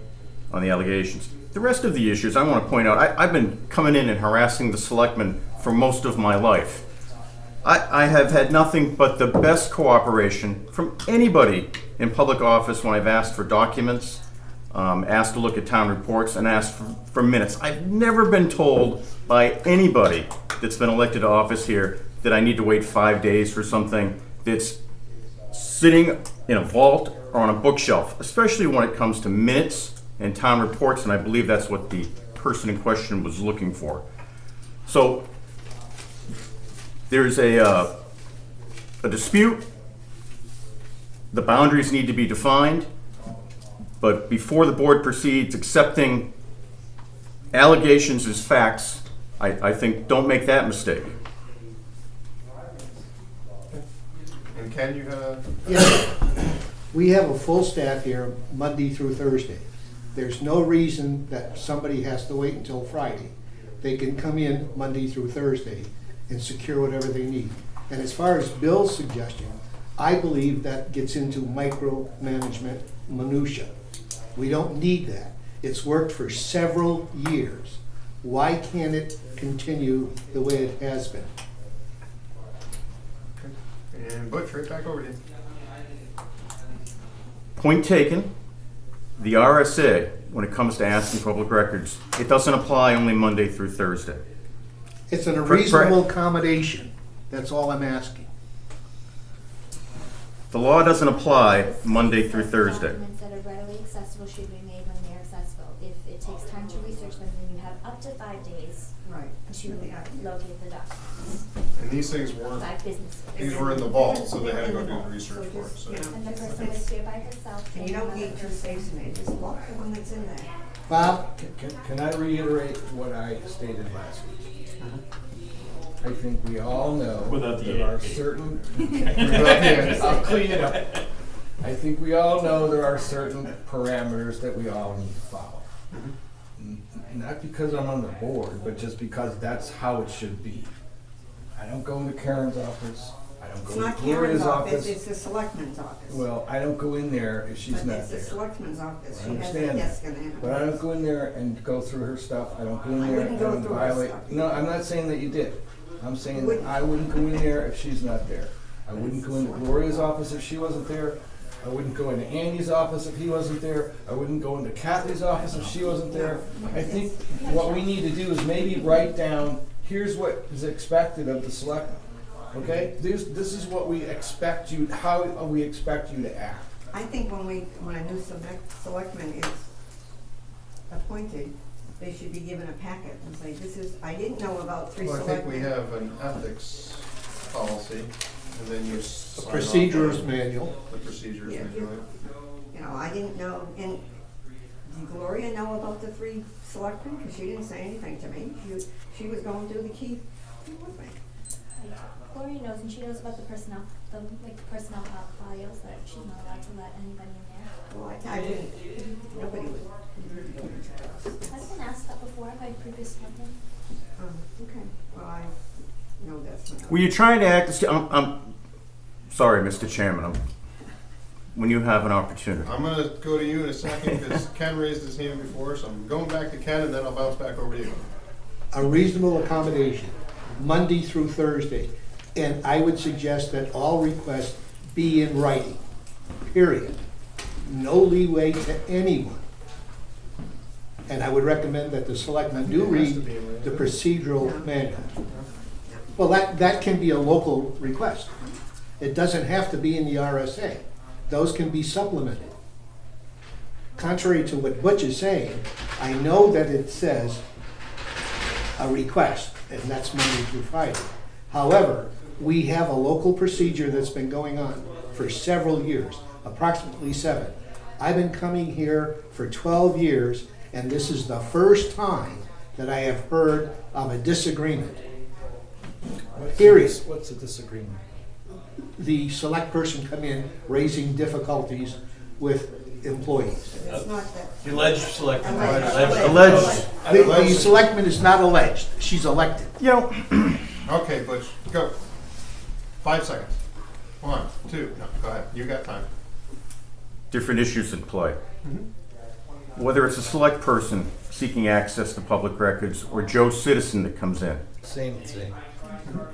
on the allegations. The rest of the issues I want to point out, I've been coming in and harassing the selectmen for most of my life. I have had nothing but the best cooperation from anybody in public office when I've asked for documents, asked to look at town reports, and asked for minutes. I've never been told by anybody that's been elected to office here that I need to wait 5 days for something that's sitting in a vault or on a bookshelf, especially when it comes to minutes and town reports, and I believe that's what the person in question was looking for. So there's a dispute. The boundaries need to be defined, but before the board proceeds accepting allegations as facts, I think don't make that mistake. And Ken, you had a... Yes, we have a full staff here Monday through Thursday. There's no reason that somebody has to wait until Friday. They can come in Monday through Thursday and secure whatever they need. And as far as Bill's suggestion, I believe that gets into micromanagement minutia. We don't need that. It's worked for several years. Why can't it continue the way it has been? And Butch, right back over to you. Point taken. The RSA, when it comes to asking public records, it doesn't apply only Monday through Thursday. It's a reasonable accommodation. That's all I'm asking. The law doesn't apply Monday through Thursday. Documents that are readily accessible should be made when they're accessible. If it takes time to research them, then you have up to 5 days Right. to locate the documents. And these things weren't, 5 business days. these were in the vault, so they had to go do the research for it. So. And the person is here by herself. And you don't need two safes made, just lock the one that's in there. Bob? Can I reiterate what I stated last week? I think we all know Without the there are AAP. certain. the I'll clean it up. I think we all know there are certain parameters that we all need to follow. Not because I'm on the board, but just because that's how it should be. I don't go into Karen's office. I don't It's go not into Gloria's Karen's office, office. it's the selectman's office. Well, I don't go in there if she's But not it's the there. selectman's office, I she has a understand desk that. in there. But I don't go in there and go through her stuff. I don't go in I there wouldn't and go through her violate. stuff. No, I'm not saying that you did. I'm saying that Wouldn't. I wouldn't go in there if she's not there. I wouldn't go into Gloria's office if she wasn't there. I wouldn't go into Andy's office if he wasn't there. I wouldn't go into Kathy's office if she wasn't there. I think what we need to do is maybe write down, here's what is expected of the selectmen. Okay? This is what we expect you, how we expect you to act. I think when a new selectman is appointed, they should be given a packet and say, this is, I didn't know about 3 Well, I selectmen. think we have an ethics policy, and then you A sign off procedures on manual. the procedures Yeah, manual. You know, I didn't know, and did Gloria know about the 3 selectmen? Because she didn't say anything to me. She was going through the key thing with me. Gloria knows, and she knows about the personnel, personnel files, that she's not allowed to let anybody in there. Well, I didn't, nobody would. I've been asked that before by previous selectmen. Okay, well, I know that's not. Were you trying to act, I'm sorry, Mr. Chairman, when you have an opportunity. I'm gonna go to you in a second, because Ken raised his hand before, so I'm going back to Ken, and then I'll bounce back over to you. A reasonable accommodation, Monday through Thursday. And I would suggest that all requests be in writing, period. No leeway to anyone. And I would recommend that the selectmen do read the procedural manual. Well, that can be a local request. It doesn't have to be in the RSA. Those can be supplemented. Contrary to what Butch is saying, I know that it says a request, and that's Monday through Friday. However, we have a local procedure that's been going on for several years, approximately 7. I've been coming here for 12 years, and this is the first time that I have heard of a disagreement. Period. What's the disagreement? The select person come in raising difficulties with employees. It's not that. The alleged selectman. Alleged. The selectman is not alleged, she's elected. You know, Okay, Butch, go. 5 seconds. 1, 2, no, go ahead, you got time. different issues in play. Whether it's a select person seeking access to public records or Joe citizen that comes in, Same thing.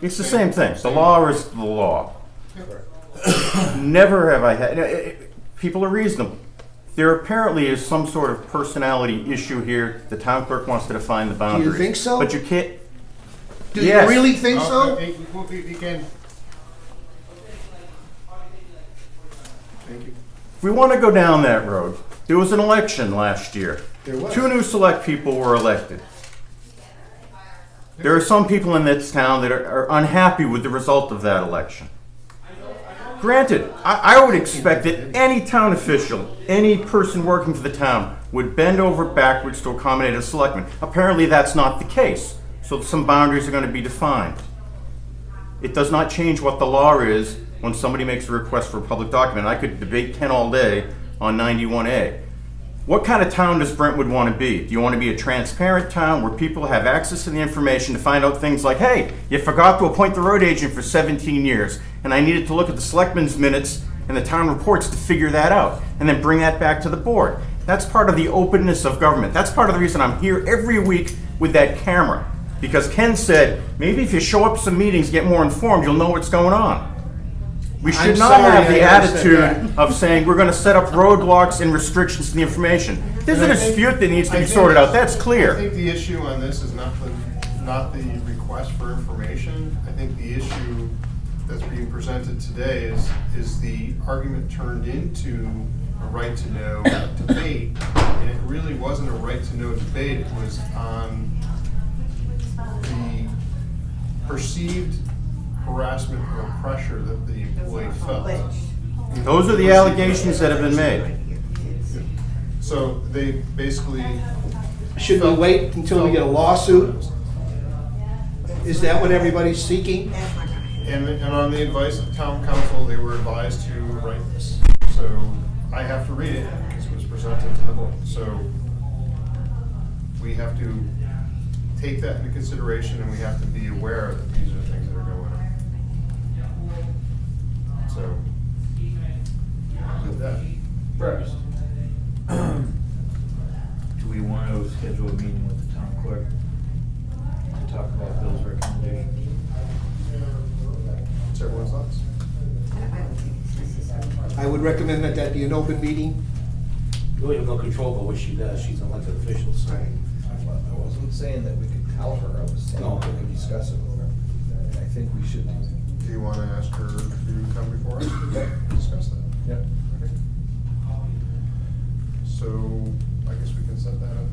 it's the same thing. The law is the law. Never have I had, people are reasonable. There apparently is some sort of personality issue here. The town clerk wants to define the boundaries. think so? But you can't. Do you Yes. really think so? You can. Thank you. If we want to go down that road, there was an election last year. There was. 2 new select people were elected. There are some people in this town that are unhappy with the result of that election. Granted, I would expect that any town official, any person working for the town, would bend over backwards to accommodate a selectman. Apparently that's not the case, so some boundaries are going to be defined. It does not change what the law is when somebody makes a request for a public document. I could debate Ken all day on 91A. What kind of town does Brentwood want to be? Do you want to be a transparent town where people have access to the information to find out things like, hey, you forgot to appoint the road agent for 17 years, and I needed to look at the selectmen's minutes and the town reports to figure that out, and then bring that back to the board. That's part of the openness of government. That's part of the reason I'm here every week with that camera. Because Ken said, maybe if you show up to some meetings, get more informed, you'll know what's going on. We should I'm not sorry have the I ever said attitude of saying we're going to set up roadblocks and restrictions to the information. There's a dispute that needs to be sorted out. That's I clear. think the issue on this is not the request for information. I think the issue that's being presented today is the argument turned into a right to know debate, and it really wasn't a right to know debate. It was on the perceived harassment or pressure that the employee felt. Those are the allegations that have been made. So they basically. Should we wait until we get a lawsuit? Is that what everybody's seeking? And on the advice of town council, they were advised to write this. So I have to read it because it was presented to the board. So we have to take that into consideration, and we have to be aware that these are the things that are going on. So with that. First, do we want to schedule a meeting with the town clerk to talk about Bill's recommendations? What's everyone's thoughts? I would recommend that that be an open meeting. We have no control over what she does. She's an elected official, so. I wasn't saying that we could tell her, I was saying No. that we could discuss it with her. And I think we should. Do you want to ask her to come before us to discuss that? Yep. Okay. So I guess we can set that up,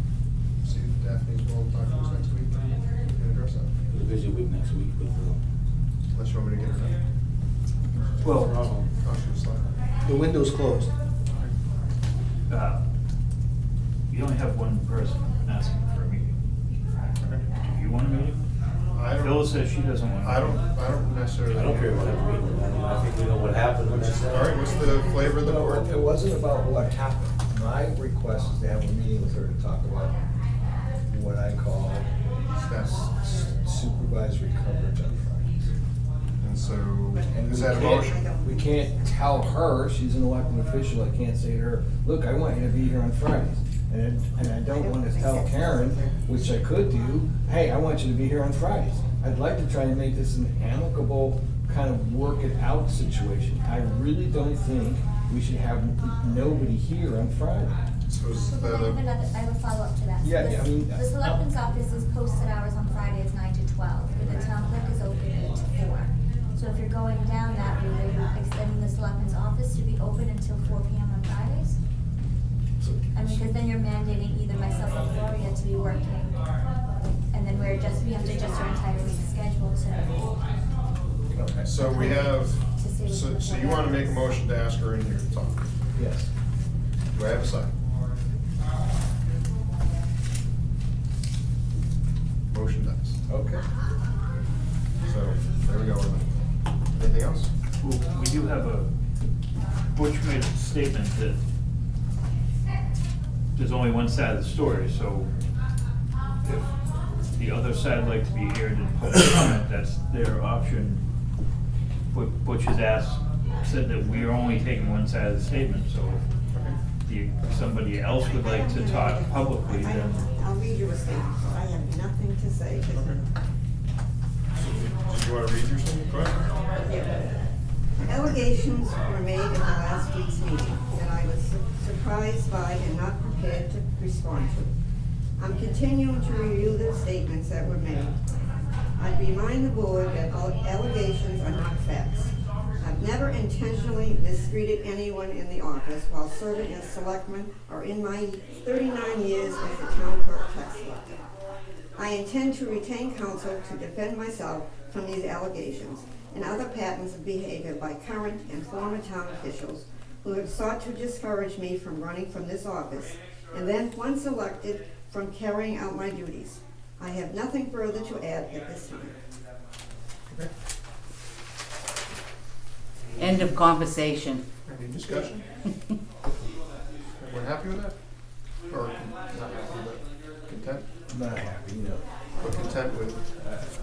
see if Daphne's willing to talk to us next week, and we can address that. We're busy week next week with Unless you want me to get her done. Well, Oh, she was slacking. The window's closed. you only have one person asking for a meeting. Do you want a meeting? Phil says she doesn't want a meeting. I don't necessarily. I don't care what happened. I think we know what happened. and that's All that. right, what's the flavor of the board? It wasn't about what happened. My request is to have a meeting with her to talk about what I call supervisory coverage on Fridays. And so, And is we that a can't- motion? We can't tell her, she's an elected official, I can't say to her, look, I want you to be here on Fridays. And I don't want to tell Karen, which I could do, hey, I want you to be here on Fridays. I'd like to try and make this an amicable, kind of work it out situation. I really don't think we should have nobody here on Friday. So is I have another, I have a follow-up to that. So Yeah, the- I mean, The selectman's office is posted hours on Fridays 9 to 12, and the town clerk is open 8 to 4. So if you're going down that route, are you extending the selectman's office to be open until 4 PM on Fridays? I mean, because then you're mandating either myself or Gloria to be working, and then we have to adjust our entire week's schedule to. Okay. So we have, To see so you want to make a motion to ask her in here to talk? Yes. Do I have a second? Motion dies. Okay. So, there we go. Anything else? Well, we do have Butch made a statement that there's only one side of the story, so if the other side would like to be heard in public comment, that's their option. But Butch has said that we are only taking one side of the statement, so if somebody else would like to talk publicly, then. I'll read you a statement, I have nothing to say. Did you want to read your statement? Go ahead. Yeah. Allegations were made in the last week's meeting that I was surprised by and not prepared to respond to. I'm continuing to review the statements that were made. I'd remind the board that all allegations are not facts. I've never intentionally mistreated anyone in the office while serving as selectman or in my 39 years as the town clerk tax collector. I intend to retain counsel to defend myself from these allegations and other patterns of behavior by current and former town officials who have sought to discourage me from running from this office and then, once elected, from carrying out my duties. I have nothing further to add at this time. Okay. End of conversation. Any discussion? Everyone happy with that? Or not happy, but content? Not happy, no. But content with?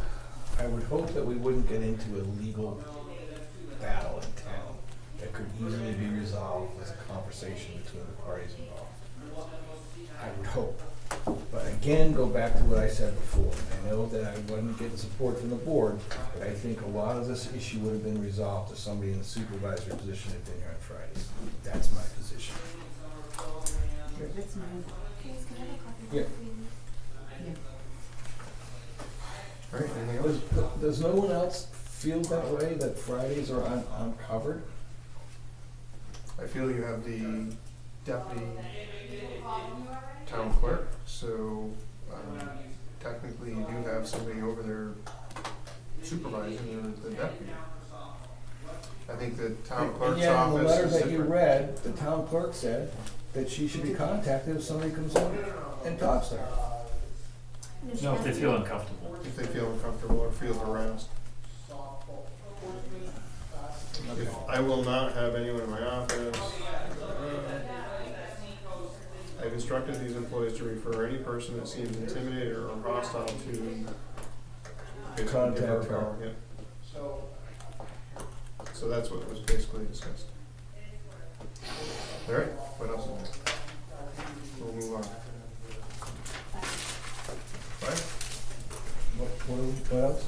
I would hope that we wouldn't get into a legal battle in town that could easily be resolved with a conversation between the parties involved. I would hope. But again, go back to what I said before. I know that I wasn't getting support from the board, but I think a lot of this issue would have been resolved if somebody in the supervisory position had been here on Fridays. That's my position. That's mine. Yeah. All right, anything else? Does no one else feel that way, that Fridays are uncovered? I feel you have the deputy town clerk, so technically you do have somebody over there supervising the deputy. I think the town clerk's Yeah, in office the letter is that you different. read, the town clerk said that she should be contacted if somebody comes in and talks to her. No, if they feel uncomfortable. If they feel uncomfortable or feel harassed. If I will not have anyone in my office. I've instructed these employees to refer any person that seems intimidated or hostile to Contact give her. a call, yeah. So that's what was basically discussed. All right, what else is there? We'll move on. Right? What else?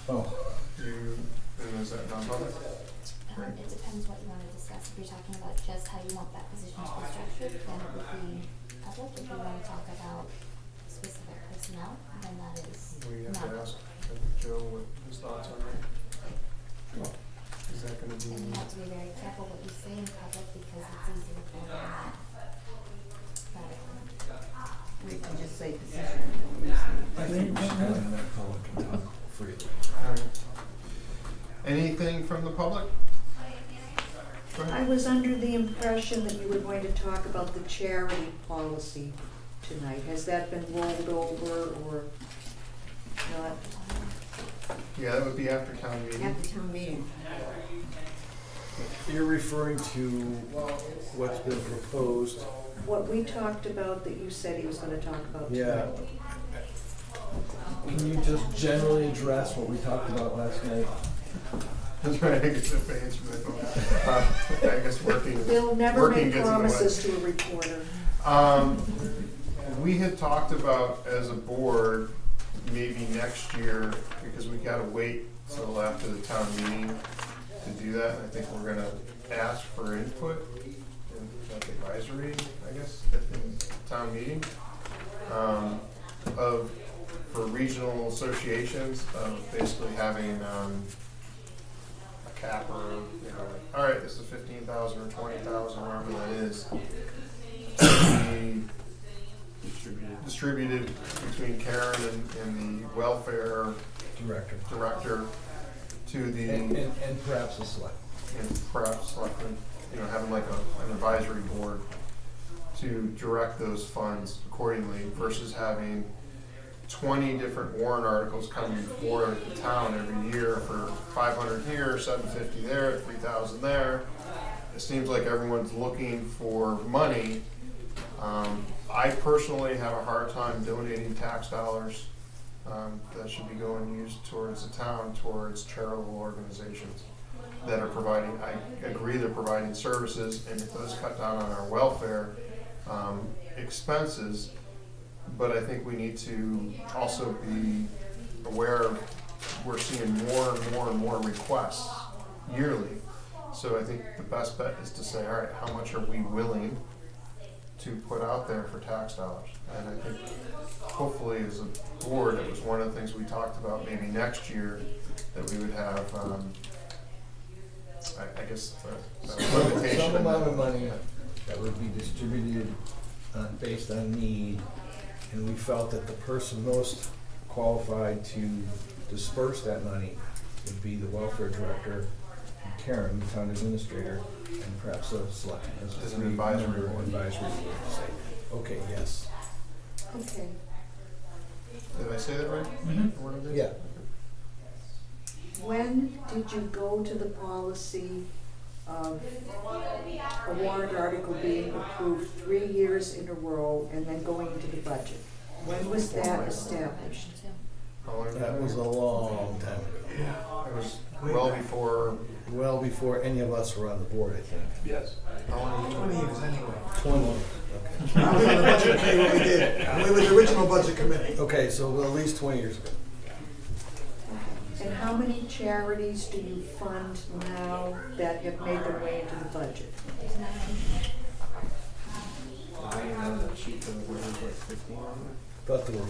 Oh, And is that non-public? It depends what you want to discuss. If you're talking about just how you want that position to be structured, then it would be public. If you want to talk about specific personnel, then that is We have not. to ask Joe what his thoughts are. Is that gonna And you be? have to be very careful what you say in public because it's easy to pull down. We can just say position. I think we should go in that public and talk freely. Alright. Anything from the public? Go I ahead. was under the impression that you were going to talk about the charity policy tonight. Has that been rolled over or not? Yeah, that would be after town meeting. At the town meeting. You're referring to what's been proposed? What we talked about that you said he was gonna talk about Yeah. tonight. Can you just generally address what we talked about last night? That's right, I guess if I answer my phone. I guess working. They'll never working make gets in the way. promises to a reporter. We had talked about as a board, maybe next year, because we gotta wait till after the town meeting to do that. I think we're gonna ask for input in like advisory, I guess, at the town meeting. For regional associations, basically having a cap or, you know, like, all right, this is 15,000 or 20,000, whatever that is, to be distributed between Karen and the welfare Director. to the And perhaps the select. and perhaps selectmen having like an advisory board to direct those funds accordingly versus having 20 different warrant articles coming before the town every year for 500 here, 750 there, 3,000 there. It seems like everyone's looking for money. I personally have a hard time donating tax dollars that should be going used towards the town, towards charitable organizations that are providing, I agree they're providing services, and it does cut down on our welfare expenses, but I think we need to also be aware we're seeing more and more and more requests yearly. So I think the best bet is to say, all right, how much are we willing to put out there for tax dollars? And I think hopefully as a board, it was one of the things we talked about maybe next year, that we would have, I guess, the limitation. Some amount of money that would be distributed based on need, and we felt that the person most qualified to disperse that money would be the welfare director, and Karen, the town administrator, and perhaps a selectman as As an advisory member board. advisory board to say, okay, yes. Okay. Did I say that right? Mm-hmm. What it is? Yeah. When did you go to the policy of a warrant article being approved 3 years in a row and then going into the budget? When was that established? How long ago? That was a long time ago. It was well before any of us were on the board, I think. Yes. how long ago? 20 years anyway. 20. I was on the budget committee when we did. We were the original budget committee. Okay, so at least 20 years ago. And how many charities do you fund now that have made their way into the budget? Thought there were,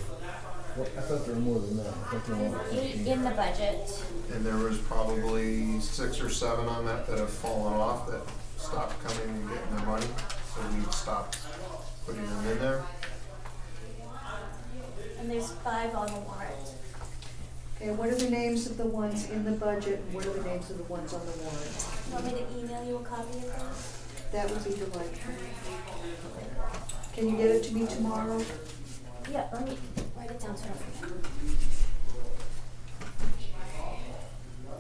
I thought there were more than that. I thought there were more than 15. In the budget. And there was probably 6 or 7 on that have fallen off, that stopped coming and getting their money, so we stopped putting them in there. And there's 5 on the warrant. Okay, what are the names of the ones in the budget and what are the names of the ones on the warrant? Want me to email you a copy of those? That would be delightful. Can you get it to me tomorrow? Yeah, let me write it down so I don't forget.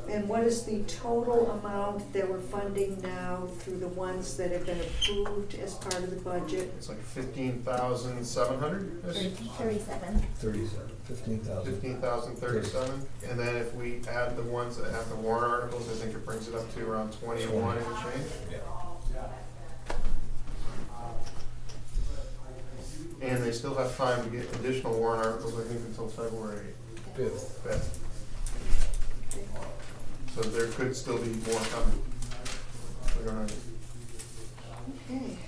And what is the total amount that we're funding now through the ones that have been approved as part of the budget? It's like 15,700, 37. 37, 15,000. 15,037. And then if we add the ones that have the warrant articles, I think it brings it up to around 21 and change. Yeah. And they still have time to get additional warrant articles, I think, until February 5th. So there could still be more coming. We don't know. Okay.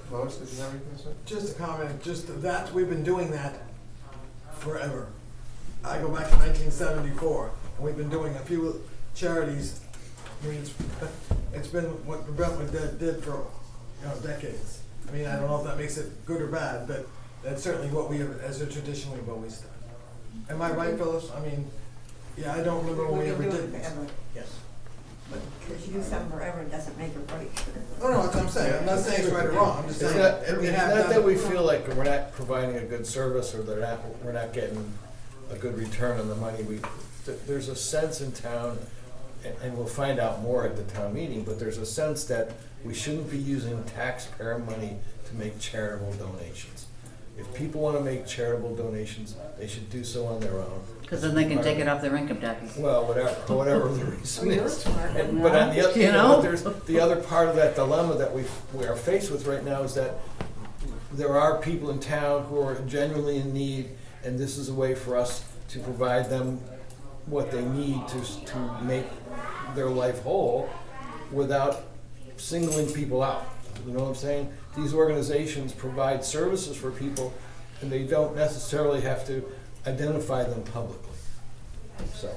Lois, did you have anything to say? Just a comment, just that, we've been doing that forever. I go back to 1974, and we've been doing a few charities. I mean, it's been what Brentwood did for, decades. I mean, I don't know if that makes it good or bad, but that's certainly what we have, as a tradition, we've always done. Am I right, Phyllis? I mean, yeah, I don't remember when we ever did this. Yes. But because you do something forever doesn't make it right. No, that's what I'm saying. I'm not saying it's right or wrong. I'm just It's saying. not, we it's have not done that we it. feel like we're not providing a good service or that we're not getting a good return on the money. There's a sense in town, and we'll find out more at the town meeting, but there's a sense that we shouldn't be using taxpayer money to make charitable donations. If people want to make charitable donations, they should do so on their own. Because then they can take it off their income taxes. Well, whatever the reason You're is. smart. But on the other, You know? but there's the other part of that dilemma that we are faced with right now is that there are people in town who are genuinely in need, and this is a way for us to provide them what they need to make their life whole without singling people out. You know what I'm saying? These organizations provide services for people, and they don't necessarily have to identify them publicly. So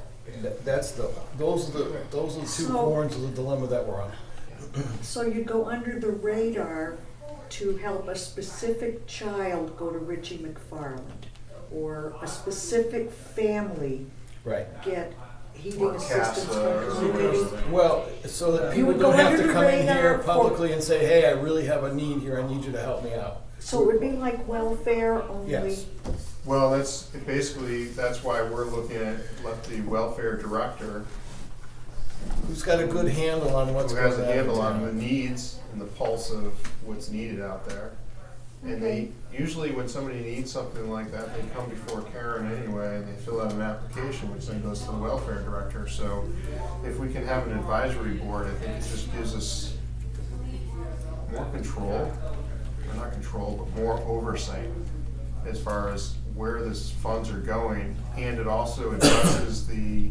those are the two So- horns of the dilemma that we're on. So you go under the radar to help a specific child go to Richie McFarland, or a specific family Right. get heating Or assistance CASA from community. Well, so that You people would go don't have under to the come in radar here for- publicly and say, hey, I really have a need here, I need you to help me out. So it would be like welfare only? Yes. Well, that's, basically, that's why we're looking at, let the welfare director, Who's got a good handle on what's who going has on a handle in on the town. needs and the pulse of what's needed out there. And they, usually when somebody needs something like that, they come before Karen anyway, and they fill out an application, which then goes to the welfare director. So if we can have an advisory board, I think it just gives us more control, or not control, but more oversight as far as where this funds are going, and it also addresses the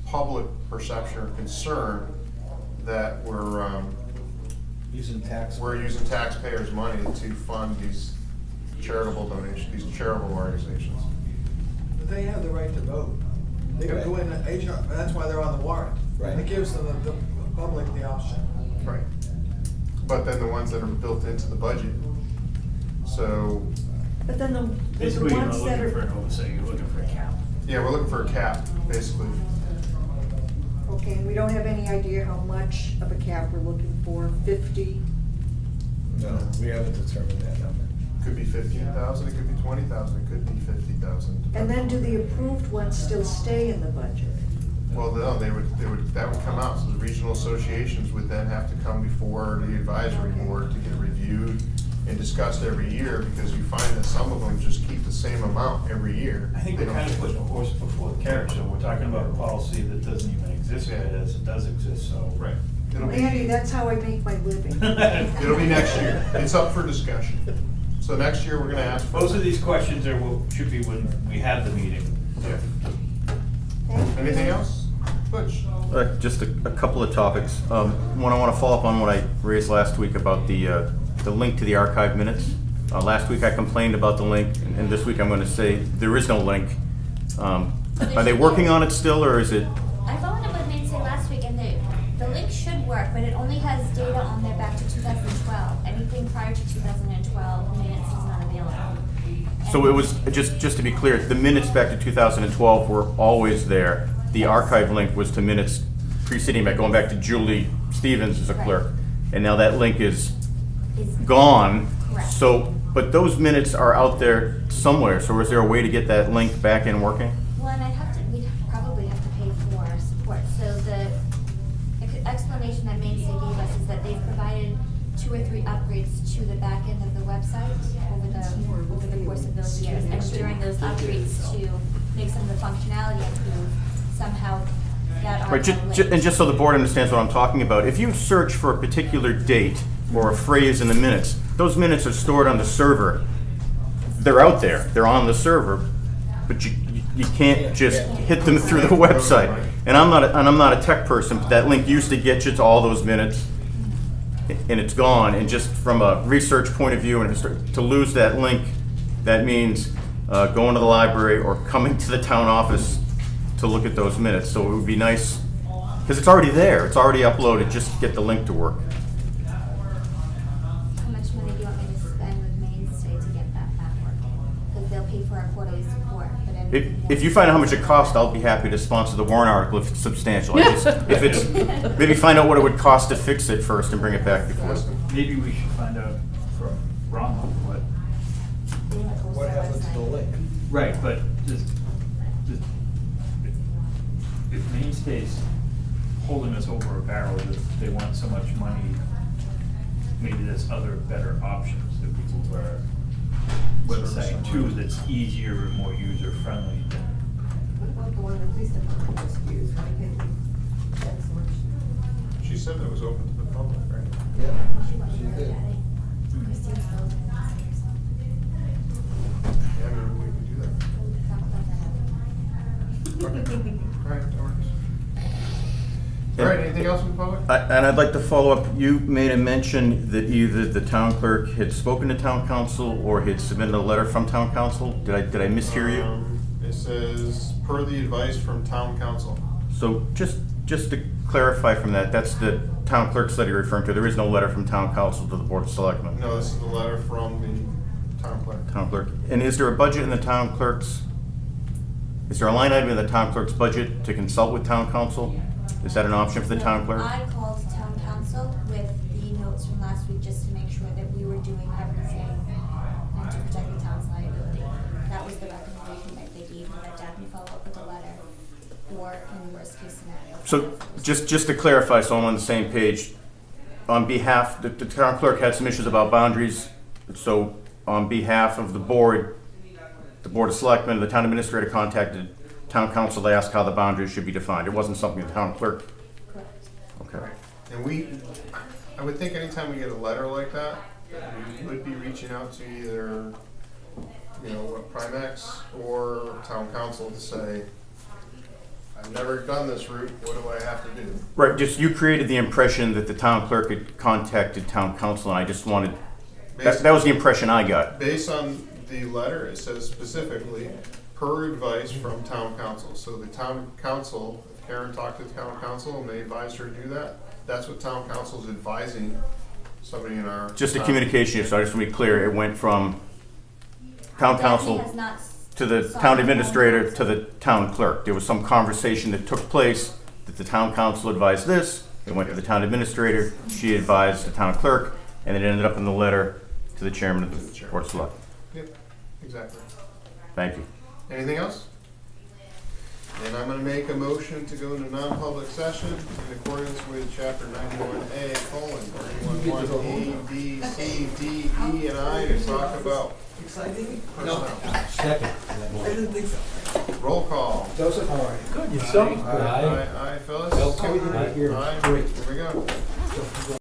public perception or concern that we're Using tax. we're using taxpayers' money to fund these charitable donations, these charitable organizations. But they have the right to vote. They can go in, HR, that's why they're on the warrant. Right. It gives them, the public, the option. Right. But then the ones that are built into the budget, so, But then the Basically, you're not ones that looking for are, an oversight, you're looking for a cap. yeah, we're looking for a cap, basically. okay, and we don't have any idea how much of a cap we're looking for, 50? No, we haven't determined that number. Could be 15,000, it could be 20,000, it could be 50,000. And then do the approved ones still stay in the budget? Well, no, that would come out, so the regional associations would then have to come before the advisory board to get reviewed and discussed every year, because you find that some of them just keep the same amount every year. I think They we're don't kind of change. putting a horse before the carriage, so we're talking about a policy that doesn't even exist yet, as it does exist, so. Right. It'll Well, be- Andy, that's how I make my living. It'll be next year. It's up for discussion. So next year, we're gonna ask for. Most of these questions are, should be when we have the meeting. Yeah. Anything else? Butch? Just a couple of topics. One, I want to follow up on what I raised last week about the link to the archive minutes. Last week I complained about the link, and this week I'm going to say there is no link. Are they working on it still, or is it? I followed up with Nancy last week, and the link should work, but it only has data on there back to 2012. Anything prior to 2012, minutes is not available. So it was, just to be clear, the minutes back to 2012 were always there. The archive link was to minutes preceding that, going back to Julie Stevens as a Right. clerk. And now that link is gone. Correct. So, but those minutes are out there somewhere, so is there a way to get that link back and working? Well, and we'd probably have to pay for support. So the explanation that Mainstay gave us is that they've provided 2 or 3 upgrades to the back end of the website over the course of those years. And during those upgrades to make some of the functionality improve, somehow that Right, archive and link. just so the board understands what I'm talking about, if you search for a particular date or a phrase in the minutes, those minutes are stored on the server. They're out there, they're on the server, but you can't just hit them through the website. And I'm not a tech person, but that link used to get you to all those minutes, and it's gone. And just from a research point of view, and to lose that link, that means going to the library or coming to the town office to look at those minutes. So it would be nice, because it's already there, it's already uploaded, just get the link to work. How much money do you want me to spend with Mainstay to get that back working? Because they'll pay for our quarterly support, but anything If you find out how much it costs, I'll be happy to sponsor the warrant article if it's substantial. If it's, maybe find out what it would cost to fix it first and bring it back before. Maybe we should find out from Ron What happens to the link? Right, but just if Mainstay's holding us over a barrel, that they want so much money, maybe there's other better options that we move our website to that's easier and more user-friendly than. What about the one the police department just used, why can't we, that's much. She said that was open to the public, right? Yeah, She wants she to look did. at it. Christine's still in it. Yeah, maybe we could do that. We'll talk about that. All right, that works. All right, anything else from the public? And I'd like to follow up, you made a mention that either the town clerk had spoken to town council or had submitted a letter from town council. Did I mishear you? It says, per the advice from town council. So just to clarify from that, that's the town clerk's letter you're referring to. There is no letter from town council to the board of selectmen. No, this is the letter from the town clerk. Town clerk. And is there a budget in the town clerk's, is there a line item in the town clerk's budget to consult with town council? Is that an option for the town clerk? I called town council with the notes from last week just to make sure that we were doing everything and to protect the town's liability. That was the recommendation that they gave me, that Daphne follow up with a letter, or in the worst case scenario. So just to clarify, so I'm on the same page, on behalf, the town clerk had some issues about boundaries, so on behalf of the board of selectmen, the town administrator contacted town council to ask how the boundaries should be defined. It wasn't something the town clerk. Correct. Okay. And I would think anytime we get a letter like that, we would be reaching out to either, Primex or town council to say, I've never done this route, what do I have to do? Right, just you created the impression that the town clerk had contacted town council, and I just wanted, that was the impression I got. Based on the letter, it says specifically, per advice from town council. So the town council, if Karen talked to the town council and they advised her to do that, that's what town council is advising somebody in our. Just a communication, so I just want to be clear, it went from town council Daphne has not to the sought town town administrator council. to the town clerk. There was some conversation that took place that the town council advised this, it went to the town administrator, she advised the town clerk, and it ended up in the letter to the chairman of the board of selectmen. Yep, exactly. Thank you. Anything else? And I'm gonna make a motion to go into non-public session in accordance with chapter 91A, colon, 31(1), A, B, C, D, E, and I to talk about Exciting? personnel. Second. I didn't think so. Roll call. Joseph, how are you? Good, yourself? Aye, Phyllis? Bill? Everything right here. Aye, Great. here we go.